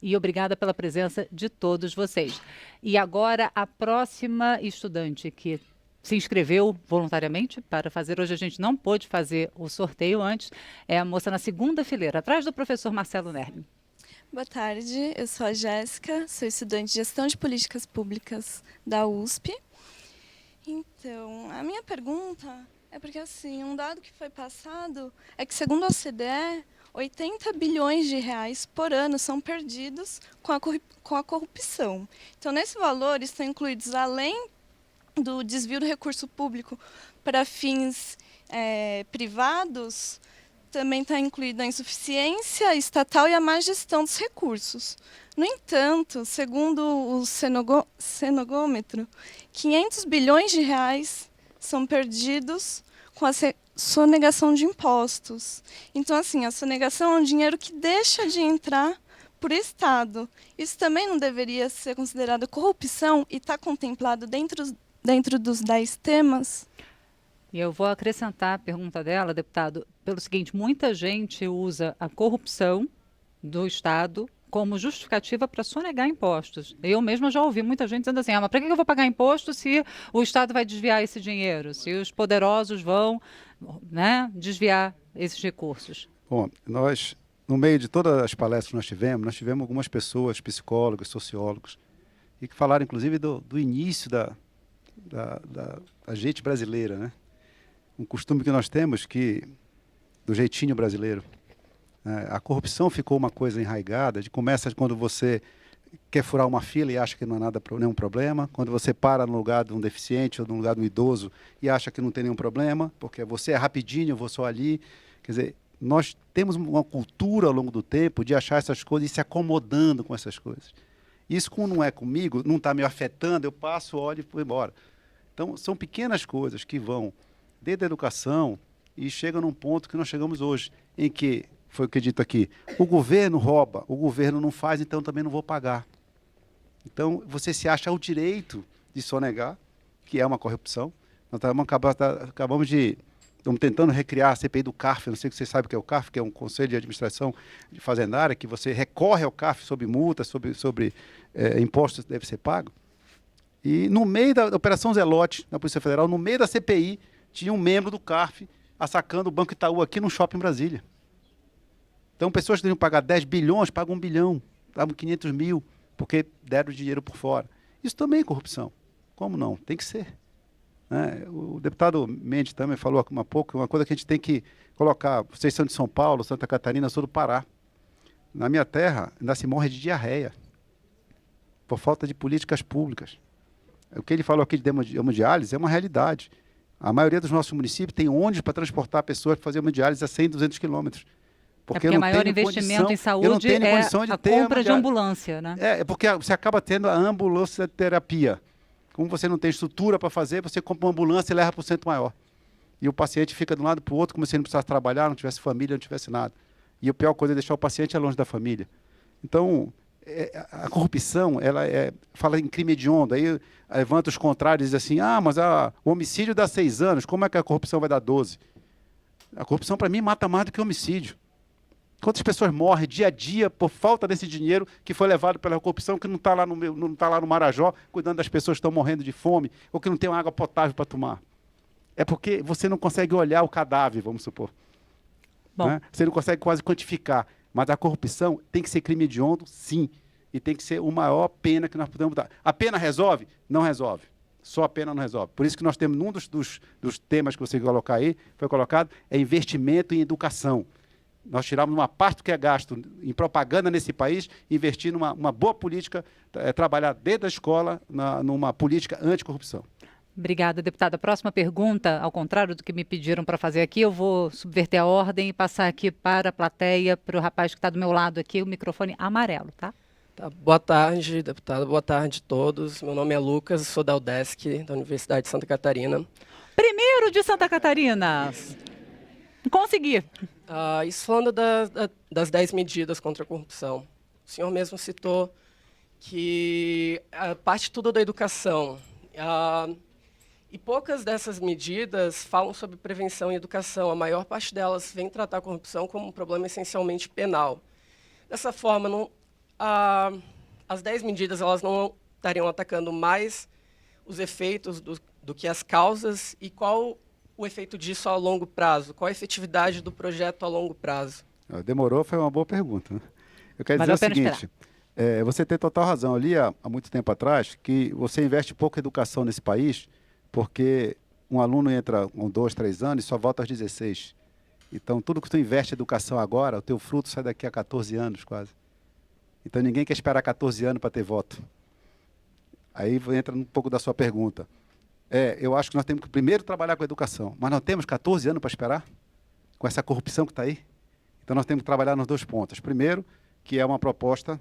e obrigada pela presença de todos vocês. E agora, a próxima estudante que se inscreveu voluntariamente para fazer, hoje a gente não pôde fazer o sorteio antes, é a moça na segunda fileira, atrás do professor Marcelo Nerli. Boa tarde, eu sou a Jéssica, sou estudante de Gestão de Políticas Públicas da USP. Então, a minha pergunta é porque, assim, um dado que foi passado é que, segundo a OCDE, 80 bilhões de reais por ano são perdidos com a corrupção. Então, nesse valor estão incluídos, além do desvio do recurso público para fins privados, também está incluída a insuficiência estatal e a má gestão dos recursos. No entanto, segundo o cenogômetro, 500 bilhões de reais são perdidos com a sonegação de impostos. Então, assim, a sonegação é um dinheiro que deixa de entrar por Estado. Isso também não deveria ser considerado corrupção e está contemplado dentro dos 10 temas? E eu vou acrescentar a pergunta dela, deputado, pelo seguinte: muita gente usa a corrupção do Estado como justificativa para sonegar impostos. Eu mesma já ouvi muita gente dizendo assim, mas para que eu vou pagar imposto se o Estado vai desviar esse dinheiro, se os poderosos vão, né, desviar esses recursos? Bom, nós, no meio de todas as palestras que nós tivemos algumas pessoas, psicólogos, sociólogos, e que falaram, inclusive, do início da gente brasileira, né? Um costume que nós temos do jeitinho brasileiro. A corrupção ficou uma coisa enraigada, começa quando você quer furar uma fila e acha que não há nenhum problema, quando você para no lugar de um deficiente ou no lugar de um idoso e acha que não tem nenhum problema, porque você é rapidinho, eu vou só ali. Quer dizer, nós temos uma cultura ao longo do tempo de achar essas coisas e se acomodando com essas coisas. Isso, quando não é comigo, não está me afetando, eu passo, olho e vou embora. Então, são pequenas coisas que vão desde a educação e chegam num ponto que nós chegamos hoje, em que, foi o que é dito aqui, o governo rouba, o governo não faz, então também não vou pagar. Então, você se acha o direito de sonegar, que é uma corrupção. Nós estamos tentando recriar a CPI do CARF, não sei se vocês sabem o que é o CARF, que é um Conselho de Administração de Fazendária, que você recorre ao CARF sobre multas, sobre impostos que devem ser pagos. E no meio da Operação Zelote, na Polícia Federal, no meio da CPI, tinha um membro do CARF assacando o Banco Itaú aqui no shopping em Brasília. Então, pessoas que deveriam pagar 10 bilhões, pagam 1 bilhão, pagam 500 mil, porque deram dinheiro por fora. Isso também é corrupção. Como não? Tem que ser. O deputado Mendes também falou há pouco, uma coisa que a gente tem que colocar. Vocês são de São Paulo, Santa Catarina, eu sou do Pará. Na minha terra, ainda se morre de diarreia, por falta de políticas públicas. O que ele falou aqui de hemodiálise é uma realidade. A maioria dos nossos municípios tem ônibus para transportar pessoas para fazer hemodiálise a 100, 200 quilômetros. Porque o maior investimento em saúde é a compra de ambulância, né? É porque você acaba tendo a ambulância terapia. Como você não tem estrutura para fazer, você compra uma ambulância e leva para o centro maior. E o paciente fica de um lado para o outro, como se ele não precisasse trabalhar, não tivesse família, não tivesse nada. E a pior coisa é deixar o paciente longe da família. Então, a corrupção, ela fala em crime hediondo, aí levanta os contrários e diz assim, mas o homicídio dá 6 anos, como é que a corrupção vai dar 12? A corrupção, para mim, mata mais do que o homicídio. Quantas pessoas morrem dia a dia por falta desse dinheiro que foi levado pela corrupção, que não está lá no Marajó, cuidando das pessoas que estão morrendo de fome, ou que não tem uma água potável para tomar? É porque você não consegue olhar o cadáver, vamos supor. Né? Você não consegue quase quantificar. Mas a corrupção tem que ser crime hediondo, sim. E tem que ser a maior pena que nós podemos dar. A pena resolve? Não resolve. Só a pena não resolve. Por isso que nós temos, num dos temas que você colocar aí, foi colocado, é investimento em educação. Nós tiramos uma parte do que é gasto em propaganda nesse país, investir numa boa política, trabalhar desde a escola numa política anticorrupção. Obrigada, deputada. A próxima pergunta, ao contrário do que me pediram para fazer aqui, eu vou subverter a ordem e passar aqui para a plateia, para o rapaz que está do meu lado aqui, o microfone amarelo, tá? Boa tarde, deputada. Boa tarde a todos. Meu nome é Lucas, sou da UDESC, da Universidade de Santa Catarina. Primeiro de Santa Catarina! Consegui! Isso falando das 10 medidas contra a corrupção. O senhor mesmo citou que parte tudo da educação. E poucas dessas medidas falam sobre prevenção e educação. A maior parte delas vem tratar a corrupção como um problema essencialmente penal. Dessa forma, as 10 medidas elas não estariam atacando mais os efeitos do que as causas, e qual o efeito disso a longo prazo? Qual a efetividade do projeto a longo prazo? Demorou, foi uma boa pergunta. Né? Eu quero dizer o seguinte, você tem total razão. Eu li há muito tempo atrás que você investe pouco em educação nesse país, porque um aluno entra com 2, 3 anos e só volta aos 16. Então, tudo que tu investe em educação agora, o teu fruto sai daqui a 14 anos quase. Então, ninguém quer esperar 14 anos para ter voto. Aí entra um pouco da sua pergunta. Eu acho que nós temos que primeiro trabalhar com a educação, mas nós temos 14 anos para esperar? com essa corrupção que está aí? Então, nós temos que trabalhar nos 2 pontos. Primeiro, que é uma proposta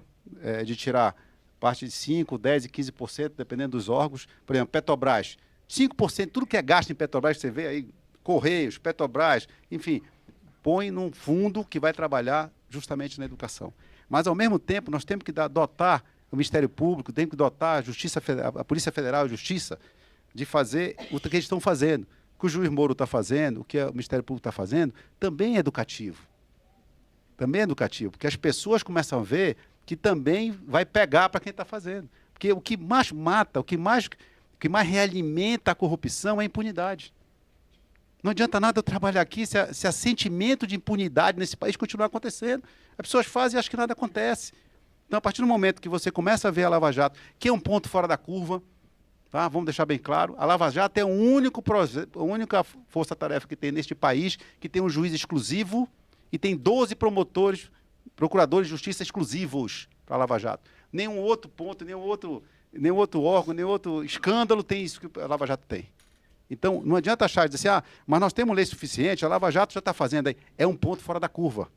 de tirar parte de 5%, 10% e 15%, dependendo dos órgãos. Por exemplo, Petrobras, 5%, tudo que é gasto em Petrobras, você vê aí, Correios, Petrobras, enfim, põe num fundo que vai trabalhar justamente na educação. Mas, ao mesmo tempo, nós temos que dotar o Ministério Público, temos que dotar a Polícia Federal e a Justiça de fazer o que eles estão fazendo. O que o juiz Moro está fazendo, o que o Ministério Público está fazendo, também é educativo. Também é educativo, porque as pessoas começam a ver que também vai pegar para quem está fazendo. Porque o que mais mata, o que mais realimenta a corrupção é a impunidade. Não adianta nada eu trabalhar aqui se há sentimento de impunidade nesse país continuar acontecendo. As pessoas fazem e acham que nada acontece. Então, a partir do momento que você começa a ver a Lava Jato, que é um ponto fora da curva, tá? Vamos deixar bem claro, a Lava Jato é a única força-tarefa que tem neste país que tem um juiz exclusivo e tem 12 procuradores de justiça exclusivos para a Lava Jato. Nenhum outro ponto, nenhum outro órgão, nenhum outro escândalo tem isso que a Lava Jato tem. Então, não adianta achar e dizer assim, mas nós temos lei suficiente, a Lava Jato já está fazendo aí. É um ponto fora da curva.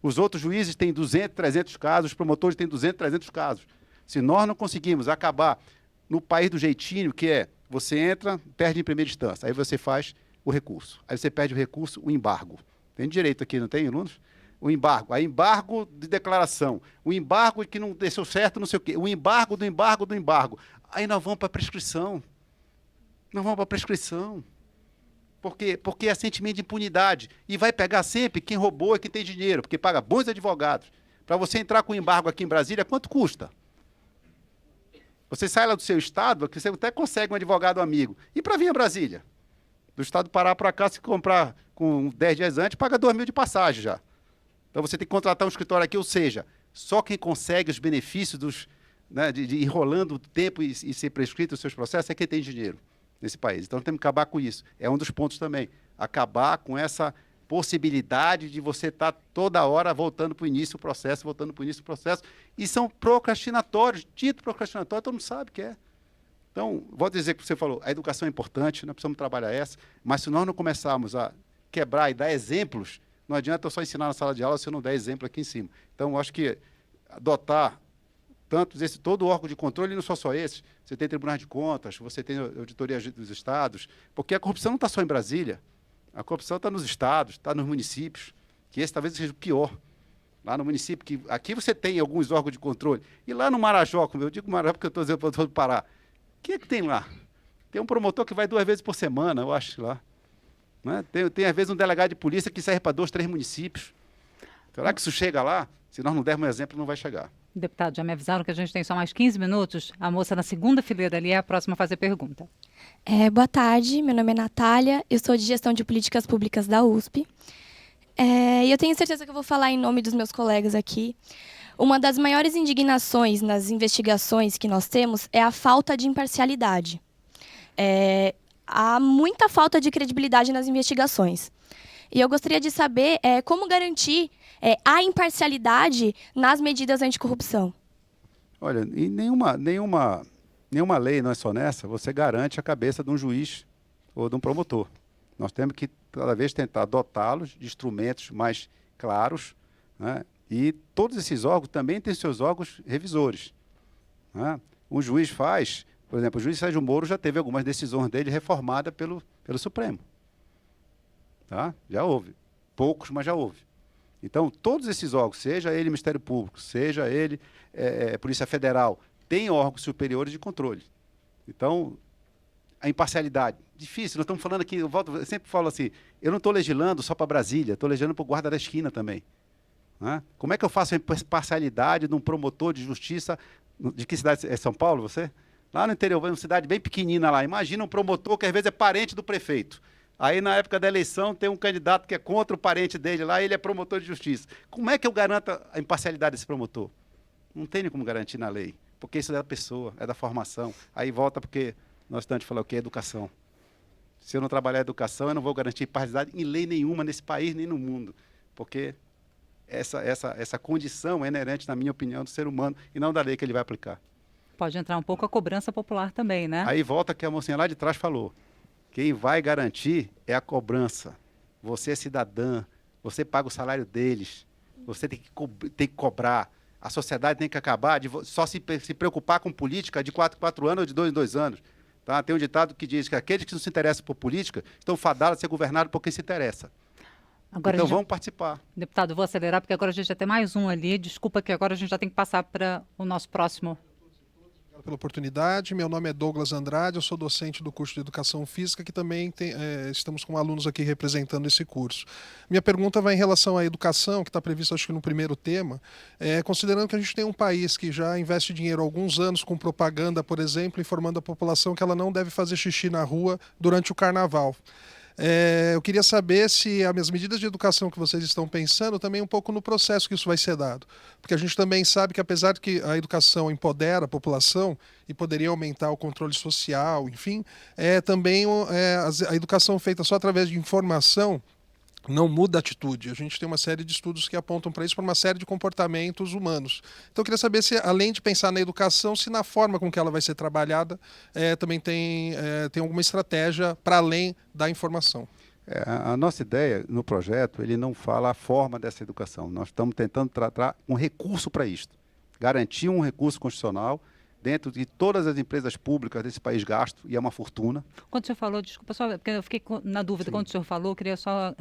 Os outros juízes têm 200, 300 casos, os promotores têm 200, 300 casos. Se nós não conseguimos acabar no país do jeitinho, que é, você entra, perde em primeira instância, aí você faz o recurso. Aí você perde o recurso, o embargo. Tem direito aqui, não tem, alunos? O embargo. Aí embargo de declaração. O embargo que não deu certo, não sei o quê. O embargo do embargo do embargo. Aí nós vamos para a prescrição. Nós vamos para a prescrição. Porque é sentimento de impunidade. E vai pegar sempre quem roubou e quem tem dinheiro, porque paga bons advogados. Para você entrar com embargo aqui em Brasília, quanto custa? Você sai lá do seu estado, que você até consegue um advogado amigo. E para vir a Brasília? Do estado do Pará para cá, se comprar com 10 dias antes, paga 2.000 de passagem já. Então você tem que contratar um escritório aqui, ou seja, só quem consegue os benefícios de ir rolando o tempo e ser prescrito os seus processos é quem tem dinheiro nesse país. Então temos que acabar com isso. É um dos pontos também. Acabar com essa possibilidade de você estar toda hora voltando para o início do processo, e são procrastinatórios, dito procrastinatório, todo mundo sabe que é. Então, vou dizer que você falou, a educação é importante, nós precisamos trabalhar essa, mas se nós não começarmos a quebrar e dar exemplos, não adianta eu só ensinar na sala de aula se eu não der exemplo aqui em cima. Então, eu acho que adotar todo o órgão de controle, não só esses, você tem tribunais de contas, você tem auditoria dos estados, porque a corrupção não está só em Brasília, a corrupção está nos estados, está nos municípios, que esse talvez seja o pior. Lá no município, que aqui você tem alguns órgãos de controle, e lá no Marajó, como eu digo Marajó porque eu estou dizendo para o Pará, o que é que tem lá? Tem um promotor que vai 2 vezes por semana, eu acho, lá. Né? Tem, às vezes, um delegado de polícia que serve para 2, 3 municípios. Será que isso chega lá? Se nós não dermos um exemplo, não vai chegar. Deputado, já me avisaram que a gente tem só mais 15 minutos. A moça na segunda fileira ali é a próxima a fazer pergunta. Boa tarde, meu nome é Natália, eu sou de Gestão de Políticas Públicas da USP. E eu tenho certeza que eu vou falar em nome dos meus colegas aqui. Uma das maiores indignações nas investigações que nós temos é a falta de imparcialidade. Há muita falta de credibilidade nas investigações. E eu gostaria de saber como garantir a imparcialidade nas medidas anticorrupção. Olha, em nenhuma lei, não é só nessa, você garante a cabeça de um juiz ou de um promotor. Nós temos que, cada vez, tentar dotá-los de instrumentos mais claros, né? E todos esses órgãos também têm seus órgãos revisores. Né? Um juiz faz, por exemplo, o juiz Sérgio Moro já teve algumas decisões dele reformadas pelo Supremo. Tá? Já houve. Poucos, mas já houve. Então, todos esses órgãos, seja ele Ministério Público, seja ele Polícia Federal, tem órgãos superiores de controle. Então, a imparcialidade. Difícil, nós estamos falando aqui, eu sempre falo assim, eu não estou legislando só para Brasília, estou legislando para o guarda da esquina também. Né? Como é que eu faço a imparcialidade de um promotor de justiça, de que cidade é São Paulo, você? Lá no interior, uma cidade bem pequenina lá, imagina um promotor que às vezes é parente do prefeito. Aí, na época da eleição, tem um candidato que é contra o parente dele lá, ele é promotor de justiça. Como é que eu garanto a imparcialidade desse promotor? Não tem como garantir na lei, porque isso é da pessoa, é da formação. Aí volta porque nós estamos falando o que é educação. Se eu não trabalhar a educação, eu não vou garantir imparcialidade em lei nenhuma nesse país nem no mundo, porque essa condição é inerente, na minha opinião, do ser humano e não da lei que ele vai aplicar. Pode entrar um pouco a cobrança popular também, né? Aí volta que a mocinha lá de trás falou. Quem vai garantir é a cobrança. Você é cidadã, você paga o salário deles, você tem que cobrar. A sociedade tem que acabar de só se preocupar com política de 4 em 4 anos ou de 2 em 2 anos. Tá? Tem um ditado que diz que aqueles que não se interessam por política estão fadados a ser governados por quem se interessa. Agora Então vamos participar. Deputado, vou acelerar, porque agora a gente já tem mais um ali. Desculpa que agora a gente já tem que passar para o nosso próximo. Obrigado pela oportunidade. Meu nome é Douglas Andrade, eu sou docente do curso de Educação Física, que também estamos com alunos aqui representando esse curso. Minha pergunta vai em relação à educação, que está prevista, acho que no primeiro tema, considerando que a gente tem um país que já investe dinheiro há alguns anos com propaganda, por exemplo, informando a população que ela não deve fazer xixi na rua durante o carnaval. Eu queria saber se as medidas de educação que vocês estão pensando também um pouco no processo que isso vai ser dado. Porque a gente também sabe que, apesar de que a educação empodera a população e poderia aumentar o controle social, enfim, também a educação feita só através de informação não muda a atitude. A gente tem uma série de estudos que apontam para isso, para uma série de comportamentos humanos. Então eu queria saber se, além de pensar na educação, se na forma com que ela vai ser trabalhada, também tem alguma estratégia para além da informação. A nossa ideia no projeto, ele não fala a forma dessa educação. Nós estamos tentando tratar um recurso para isto. Garantir um recurso constitucional dentro de todas as empresas públicas desse país gasto, e é uma fortuna. Quando o senhor falou, desculpa só, porque eu fiquei na dúvida. Sim. Quando o senhor falou, eu queria só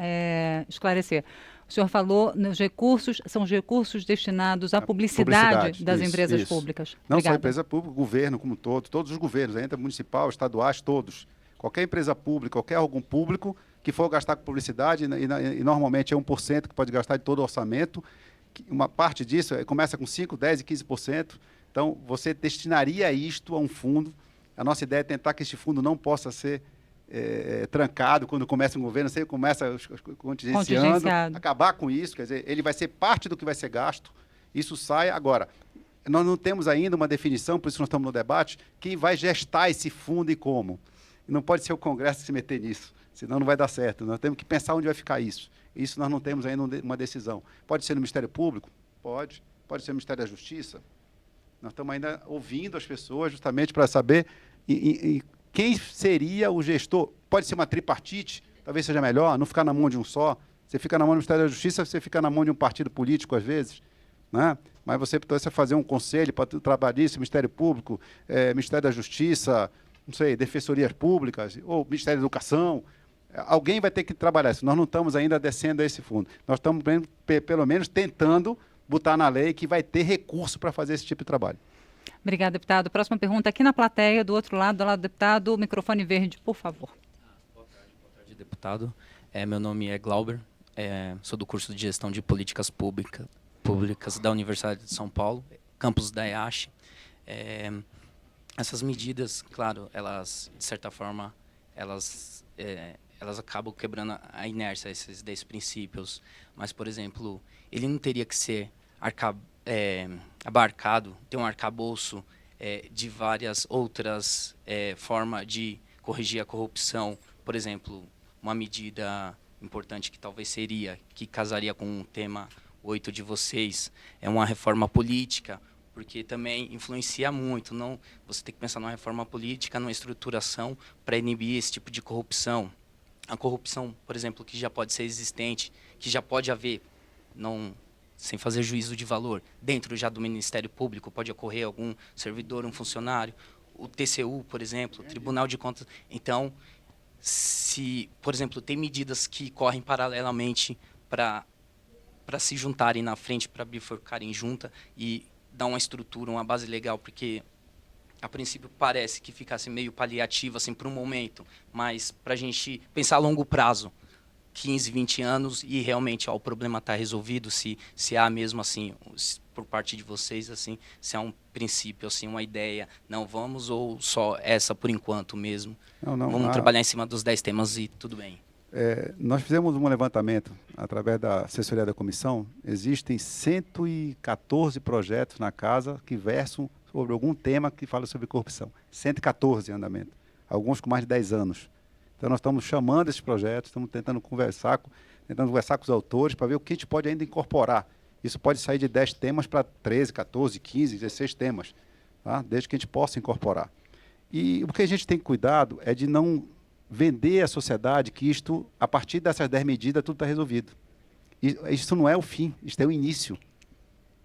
esclarecer. O senhor falou nos recursos, são os recursos destinados à publicidade das empresas públicas. Não Obrigada. só a empresa pública, o governo como todo, todos os governos, ainda municipal, estaduais, todos. Qualquer empresa pública, qualquer órgão público que for gastar com publicidade, e normalmente é 1% que pode gastar de todo o orçamento, uma parte disso começa com 5%, 10% e 15%. Então, você destinaria isto a um fundo. A nossa ideia é tentar que este fundo não possa ser trancado quando começa um governo, sempre começa contingenciando, acabar com isso, quer dizer, ele vai ser parte do que vai ser gasto, isso sai. Agora, nós não temos ainda uma definição, por isso nós estamos no debate, quem vai gestar esse fundo e como. E não pode ser o Congresso se meter nisso, senão não vai dar certo. Nós temos que pensar onde vai ficar isso. Isso nós não temos ainda uma decisão. Pode ser no Ministério Público? Pode. Pode ser no Ministério da Justiça? Nós estamos ainda ouvindo as pessoas justamente para saber quem seria o gestor. Pode ser uma tripartite, talvez seja melhor, não ficar na mão de um só. Você fica na mão do Ministério da Justiça, você fica na mão de um partido político, às vezes. Né? Mas você precisa fazer um conselho para o trabalhista, Ministério Público, Ministério da Justiça, não sei, Defensorias Públicas, ou Ministério da Educação. Alguém vai ter que trabalhar isso. Nós não estamos ainda descendo a esse fundo. Nós estamos, pelo menos, tentando botar na lei que vai ter recurso para fazer esse tipo de trabalho. Obrigada, deputado. Próxima pergunta aqui na plateia, do outro lado do deputado, microfone verde, por favor. Boa tarde, deputado. Meu nome é Glauber, sou do curso de Gestão de Políticas Públicas da Universidade de São Paulo, campus da EASH. Essas medidas, claro, elas, de certa forma, elas acabam quebrando a inércia, esses 10 princípios. Mas, por exemplo, ele não teria que ser abarcado, ter um arcabouço de várias outras formas de corrigir a corrupção. Por exemplo, uma medida importante que talvez que casaria com o tema 8 de vocês, é uma reforma política, porque também influencia muito. Você tem que pensar numa reforma política, numa estruturação para inibir esse tipo de corrupção. A corrupção, por exemplo, que já pode ser existente, que já pode haver, sem fazer juízo de valor, dentro já do Ministério Público, pode ocorrer algum servidor, um funcionário, o TCU, por exemplo, o Tribunal de Contas. Então, se, por exemplo, tem medidas que correm paralelamente para se juntarem na frente, para bifurcarem junta e dar uma estrutura, uma base legal, porque a princípio parece que ficasse meio paliativo assim, para um momento, mas para a gente pensar a longo prazo, 15, 20 anos, e realmente o problema está resolvido, se há mesmo assim, por parte de vocês, assim, se há um princípio, assim, uma ideia, não vamos, ou só essa por enquanto mesmo? Vamos trabalhar em cima dos 10 temas e tudo bem. Nós fizemos um levantamento através da assessoria da comissão. Existem 114 projetos na casa que versam sobre algum tema que fala sobre corrupção. 114 em andamento, alguns com mais de 10 anos. Então, nós estamos chamando esses projetos, estamos tentando conversar com os autores para ver o que a gente pode ainda incorporar. Isso pode sair de 10 temas para 13, 14, 15, 16 temas, tá? Desde que a gente possa incorporar. E o que a gente tem cuidado é de não vender à sociedade que isto, a partir dessas 10 medidas, tudo está resolvido. isso não é o fim, isso é o início.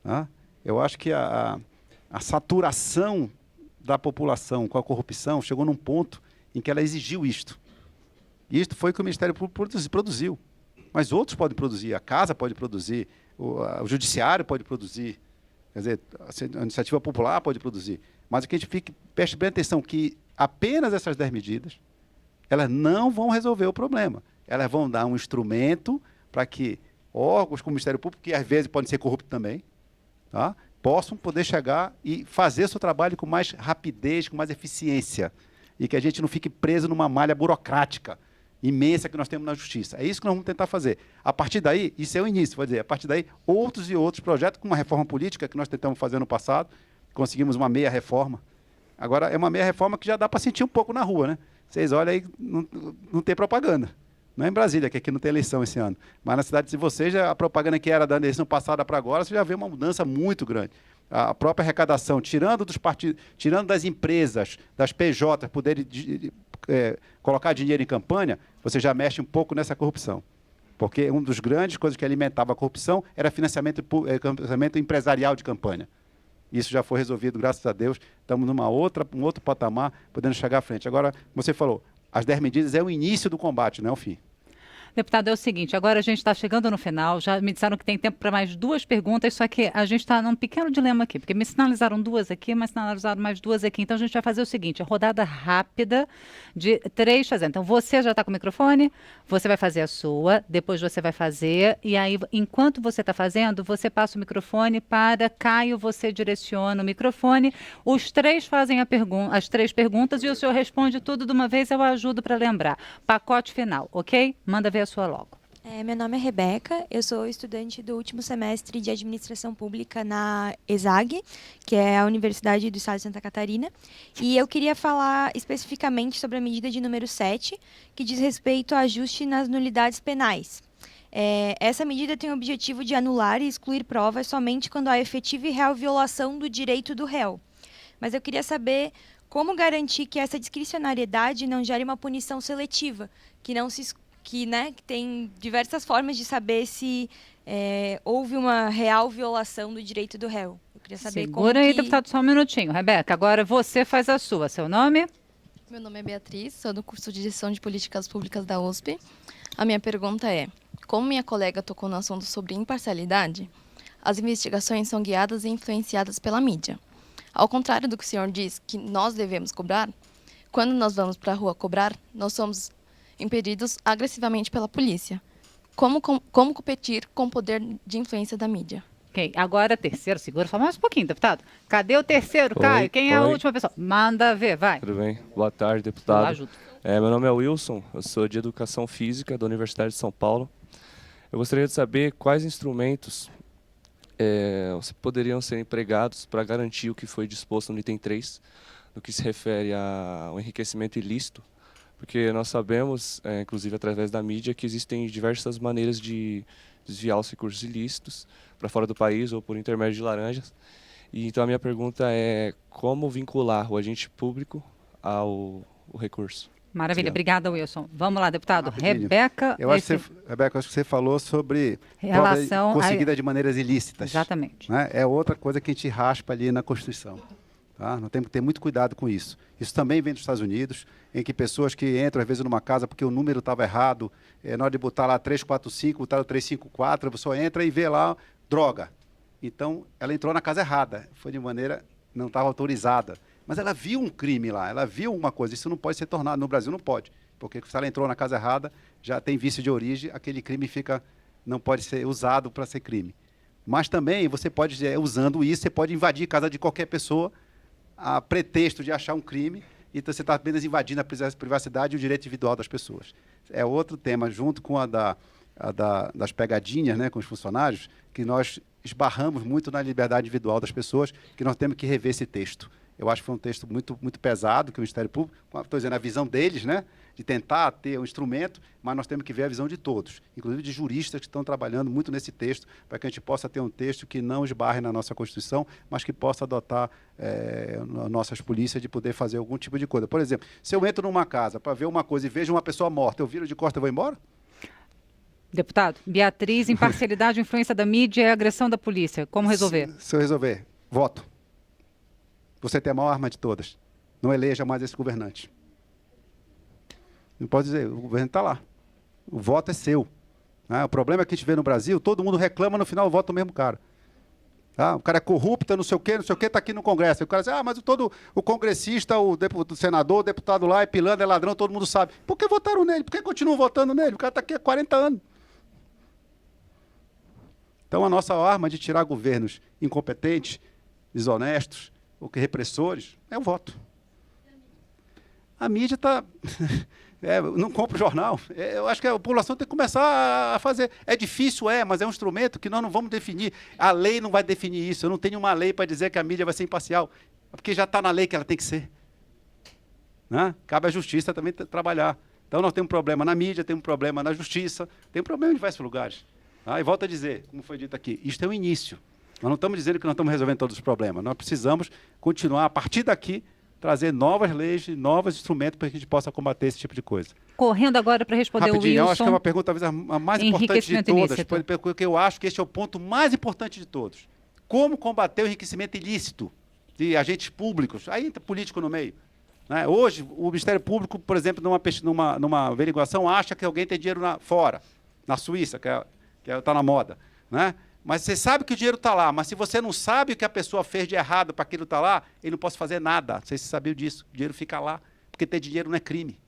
Tá? Eu acho que a saturação da população com a corrupção chegou num ponto em que ela exigiu isto. E isto foi o que o Ministério Público produziu. Mas outros podem produzir, a Casa pode produzir, o Judiciário pode produzir, quer dizer, a Iniciativa Popular pode produzir. Mas o que a gente preste bem atenção que apenas essas 10 medidas, elas não vão resolver o problema. Elas vão dar um instrumento para que órgãos como o Ministério Público, que às vezes podem ser corruptos também, tá? Possam poder chegar e fazer o seu trabalho com mais rapidez, com mais eficiência. E que a gente não fique preso numa malha burocrática imensa que nós temos na Justiça. É isso que nós vamos tentar fazer. A partir daí, isso é o início, vou dizer, a partir daí, outros e outros projetos, como uma reforma política que nós tentamos fazer no passado, conseguimos uma meia reforma. Agora, é uma meia reforma que já dá para sentir um pouco na rua, né? Vocês olham aí, não tem propaganda. Não é em Brasília, que aqui não tem eleição esse ano. Mas na cidade de vocês, a propaganda que era da eleição passada para agora, você já vê uma mudança muito grande. A própria arrecadação, tirando dos partidos, tirando das empresas, das PJ, poderem colocar dinheiro em campanha, você já mexe um pouco nessa corrupção. Porque uma das grandes coisas que alimentava a corrupção era financiamento empresarial de campanha. Isso já foi resolvido, graças a Deus. Estamos um outro patamar, podendo chegar à frente. Agora, você falou, as 10 medidas é o início do combate, não é o fim. Deputado, é o seguinte, agora a gente está chegando no final, já me disseram que tem tempo para mais 2 perguntas, só que a gente está num pequeno dilema aqui, porque me sinalizaram 2 aqui, mas sinalizaram mais 2 aqui, então a gente vai fazer o seguinte, rodada rápida de 3 fazendo. Então você já está com o microfone, você vai fazer a sua, depois você vai fazer, e aí enquanto você está fazendo, você passa o microfone para Caio, você direciona o microfone, os 3 fazem as 3 perguntas e o senhor responde tudo de uma vez, eu ajudo para lembrar. Pacote final, ok? Manda ver a sua logo. Meu nome é Rebeca, eu sou estudante do último semestre de Administração Pública na ESAG, que é a Universidade do Estado de Santa Catarina, e eu queria falar especificamente sobre a medida de número 7, que diz respeito a ajuste nas nulidades penais. Essa medida tem o objetivo de anular e excluir provas somente quando há efetiva e real violação do direito do réu. Mas eu queria saber como garantir que essa discricionariedade não gere uma punição seletiva, que tem diversas formas de saber se houve uma real violação do direito do réu. Eu queria saber Segura aí, deputado, só um minutinho. Rebeca, agora você faz a sua. Seu nome? Meu nome é Beatriz, sou do curso de Gestão de Políticas Públicas da USP. A minha pergunta é, como minha colega tocou no assunto sobre imparcialidade, as investigações são guiadas e influenciadas pela mídia. Ao contrário do que o senhor diz, que nós devemos cobrar, quando nós vamos para a rua cobrar, nós somos impedidos agressivamente pela polícia. Como competir com o poder de influência da mídia? Ok, agora terceiro, segura, só mais um pouquinho, deputado. Cadê o terceiro, Caio? Quem é a última pessoa? Manda ver, vai. Tudo bem? Boa tarde, deputado. Eu ajudo. Meu nome é Wilson, eu sou de Educação Física da Universidade de São Paulo. Eu gostaria de saber quais instrumentos poderiam ser empregados para garantir o que foi disposto no item 3, no que se refere ao enriquecimento ilícito, porque nós sabemos, inclusive através da mídia, que existem diversas maneiras de desviar os recursos ilícitos para fora do país ou por intermédio de laranjas. E então a minha pergunta é como vincular o agente público ao recurso? Maravilha, obrigada, Wilson. Vamos lá, deputado. Rapidinho. Rebeca, Rebeca, acho que você falou sobre relação conseguida de maneiras ilícitas. Exatamente. Né? É outra coisa que a gente raspa ali na Constituição. Tá? Nós temos que ter muito cuidado com isso. Isso também vem dos Estados Unidos, em que pessoas que entram, às vezes, numa casa porque o número estava errado, na hora de botar lá 345, botaram 354, a pessoa entra e vê lá droga. Então, ela entrou na casa errada, foi de maneira não estava autorizada. Mas ela viu um crime lá, ela viu uma coisa, isso não pode ser tornado, no Brasil não pode, porque se ela entrou na casa errada, já tem vício de origem, aquele crime não pode ser usado para ser crime. Mas também, você pode, usando isso, você pode invadir a casa de qualquer pessoa, a pretexto de achar um crime, então você está apenas invadindo a privacidade e o direito individual das pessoas. É outro tema, junto com das pegadinhas, né, com os funcionários, que nós esbarramos muito na liberdade individual das pessoas, que nós temos que rever esse texto. Eu acho que foi um texto muito, muito pesado, que o Ministério Público, estou dizendo a visão deles, né, de tentar ter um instrumento, mas nós temos que ver a visão de todos, inclusive de juristas que estão trabalhando muito nesse texto, para que a gente possa ter um texto que não esbarre na nossa Constituição, mas que possa adotar nossas polícias de poder fazer algum tipo de coisa. Por exemplo, se eu entro numa casa para ver uma coisa e vejo uma pessoa morta, eu viro de costas e vou embora? Deputado, Beatriz, imparcialidade, influência da mídia e agressão da polícia. Como resolver? Se eu resolver, voto. Você tem a maior arma de todas. Não eleja mais esse governante. Não pode dizer, o governo está lá. O voto é seu. O problema é que a gente vê no Brasil, todo mundo reclama, no final vota o mesmo cara. O cara é corrupto, não sei o quê, está aqui no Congresso. O cara diz, mas todo o congressista, o senador, o deputado lá é pilantra, é ladrão, todo mundo sabe. Por que votaram nele? Por que continuam votando nele? O cara está aqui há 40 anos. Então, a nossa arma de tirar governos incompetentes, desonestos, ou que repressores, é o voto. A mídia está... não compra o jornal. Eu acho que a população tem que começar a fazer. É difícil, mas é um instrumento que nós não vamos definir. A lei não vai definir isso. Eu não tenho uma lei para dizer que a mídia vai ser imparcial, porque já está na lei que ela tem que ser. Cabe à justiça também trabalhar. Então, nós temos um problema na mídia, temos um problema na justiça, temos um problema em diversos lugares. E volto a dizer, como foi dito aqui, isto é um início. Nós não estamos dizendo que nós estamos resolvendo todos os problemas. Nós precisamos continuar, a partir daqui, trazer novas leis, novos instrumentos para que a gente possa combater esse tipo de coisa. Correndo agora para responder o Wilson. Eu acho que é uma pergunta talvez a mais importante de todas, porque eu acho que esse é o ponto mais importante de todos. Como combater o enriquecimento ilícito de agentes públicos? Aí entra político no meio. Hoje, o Ministério Público, por exemplo, numa averiguação, acha que alguém tem dinheiro fora, na Suíça, que está na moda. Mas você sabe que o dinheiro está lá, mas se você não sabe o que a pessoa fez de errado para aquilo estar lá, ele não pode fazer nada. Não sei se você sabia disso. O dinheiro fica lá, porque ter dinheiro não é crime.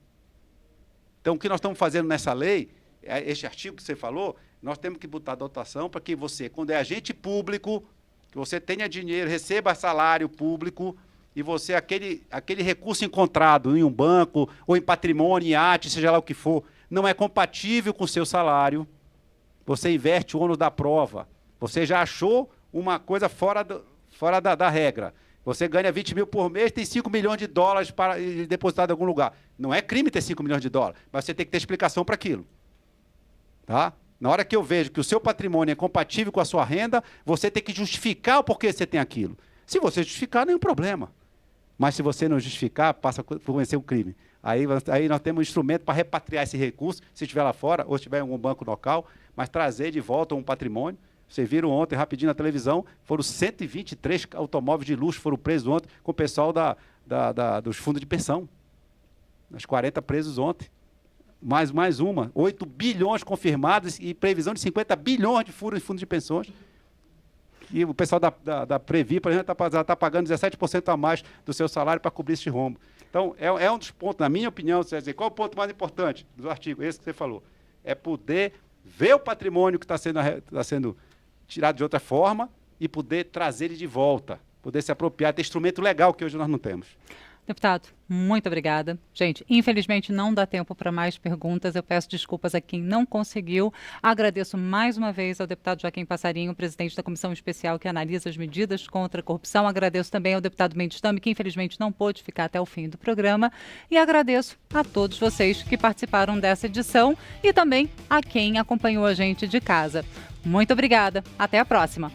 Então, o que nós estamos fazendo nessa lei, este artigo que você falou, nós temos que botar dotação para que você, quando é agente público, que você tenha dinheiro, receba salário público, e você, aquele recurso encontrado em um banco, ou em patrimônio, em arte, seja lá o que for, não é compatível com o seu salário, você inverte o ônus da prova. Você já achou uma coisa fora da regra. Você ganha 20 mil por mês, tem 5 milhões de dólares depositado em algum lugar. Não é crime ter 5 milhões de dólares, mas você tem que ter explicação para aquilo. Na hora que eu vejo que o seu patrimônio é compatível com a sua renda, você tem que justificar o porquê você tem aquilo. Se você justificar, nenhum problema. Mas se você não justificar, passa a conhecer um crime. Aí nós temos um instrumento para repatriar esse recurso, se estiver lá fora, ou se estiver em algum banco local, mas trazer de volta um patrimônio. Vocês viram ontem, rapidinho na televisão, foram 123 automóveis de luxo foram presos ontem com o pessoal dos fundos de pensão. Os 40 presos ontem. Mais uma. 8 bilhões confirmados e previsão de 50 bilhões de furos de fundos de pensões. E o pessoal da Previ, por exemplo, está pagando 17% a mais do seu salário para cobrir esse rombo. Então, é um dos pontos, na minha opinião, você vai dizer, qual é o ponto mais importante do artigo? Esse que você falou. É poder ver o patrimônio que está sendo tirado de outra forma e poder trazer ele de volta, poder se apropriar, ter instrumento legal que hoje nós não temos. Deputado, muito obrigada. Gente, infelizmente não dá tempo para mais perguntas. Eu peço desculpas a quem não conseguiu. Agradeço mais uma vez ao deputado Joaquim Passarinho, presidente da Comissão Especial que analisa as medidas contra a corrupção. Agradeço também ao deputado Mendes Tame, que infelizmente não pôde ficar até o fim do programa. E agradeço a todos vocês que participaram dessa edição e também a quem acompanhou a gente de casa. Muito obrigada. Até a próxima.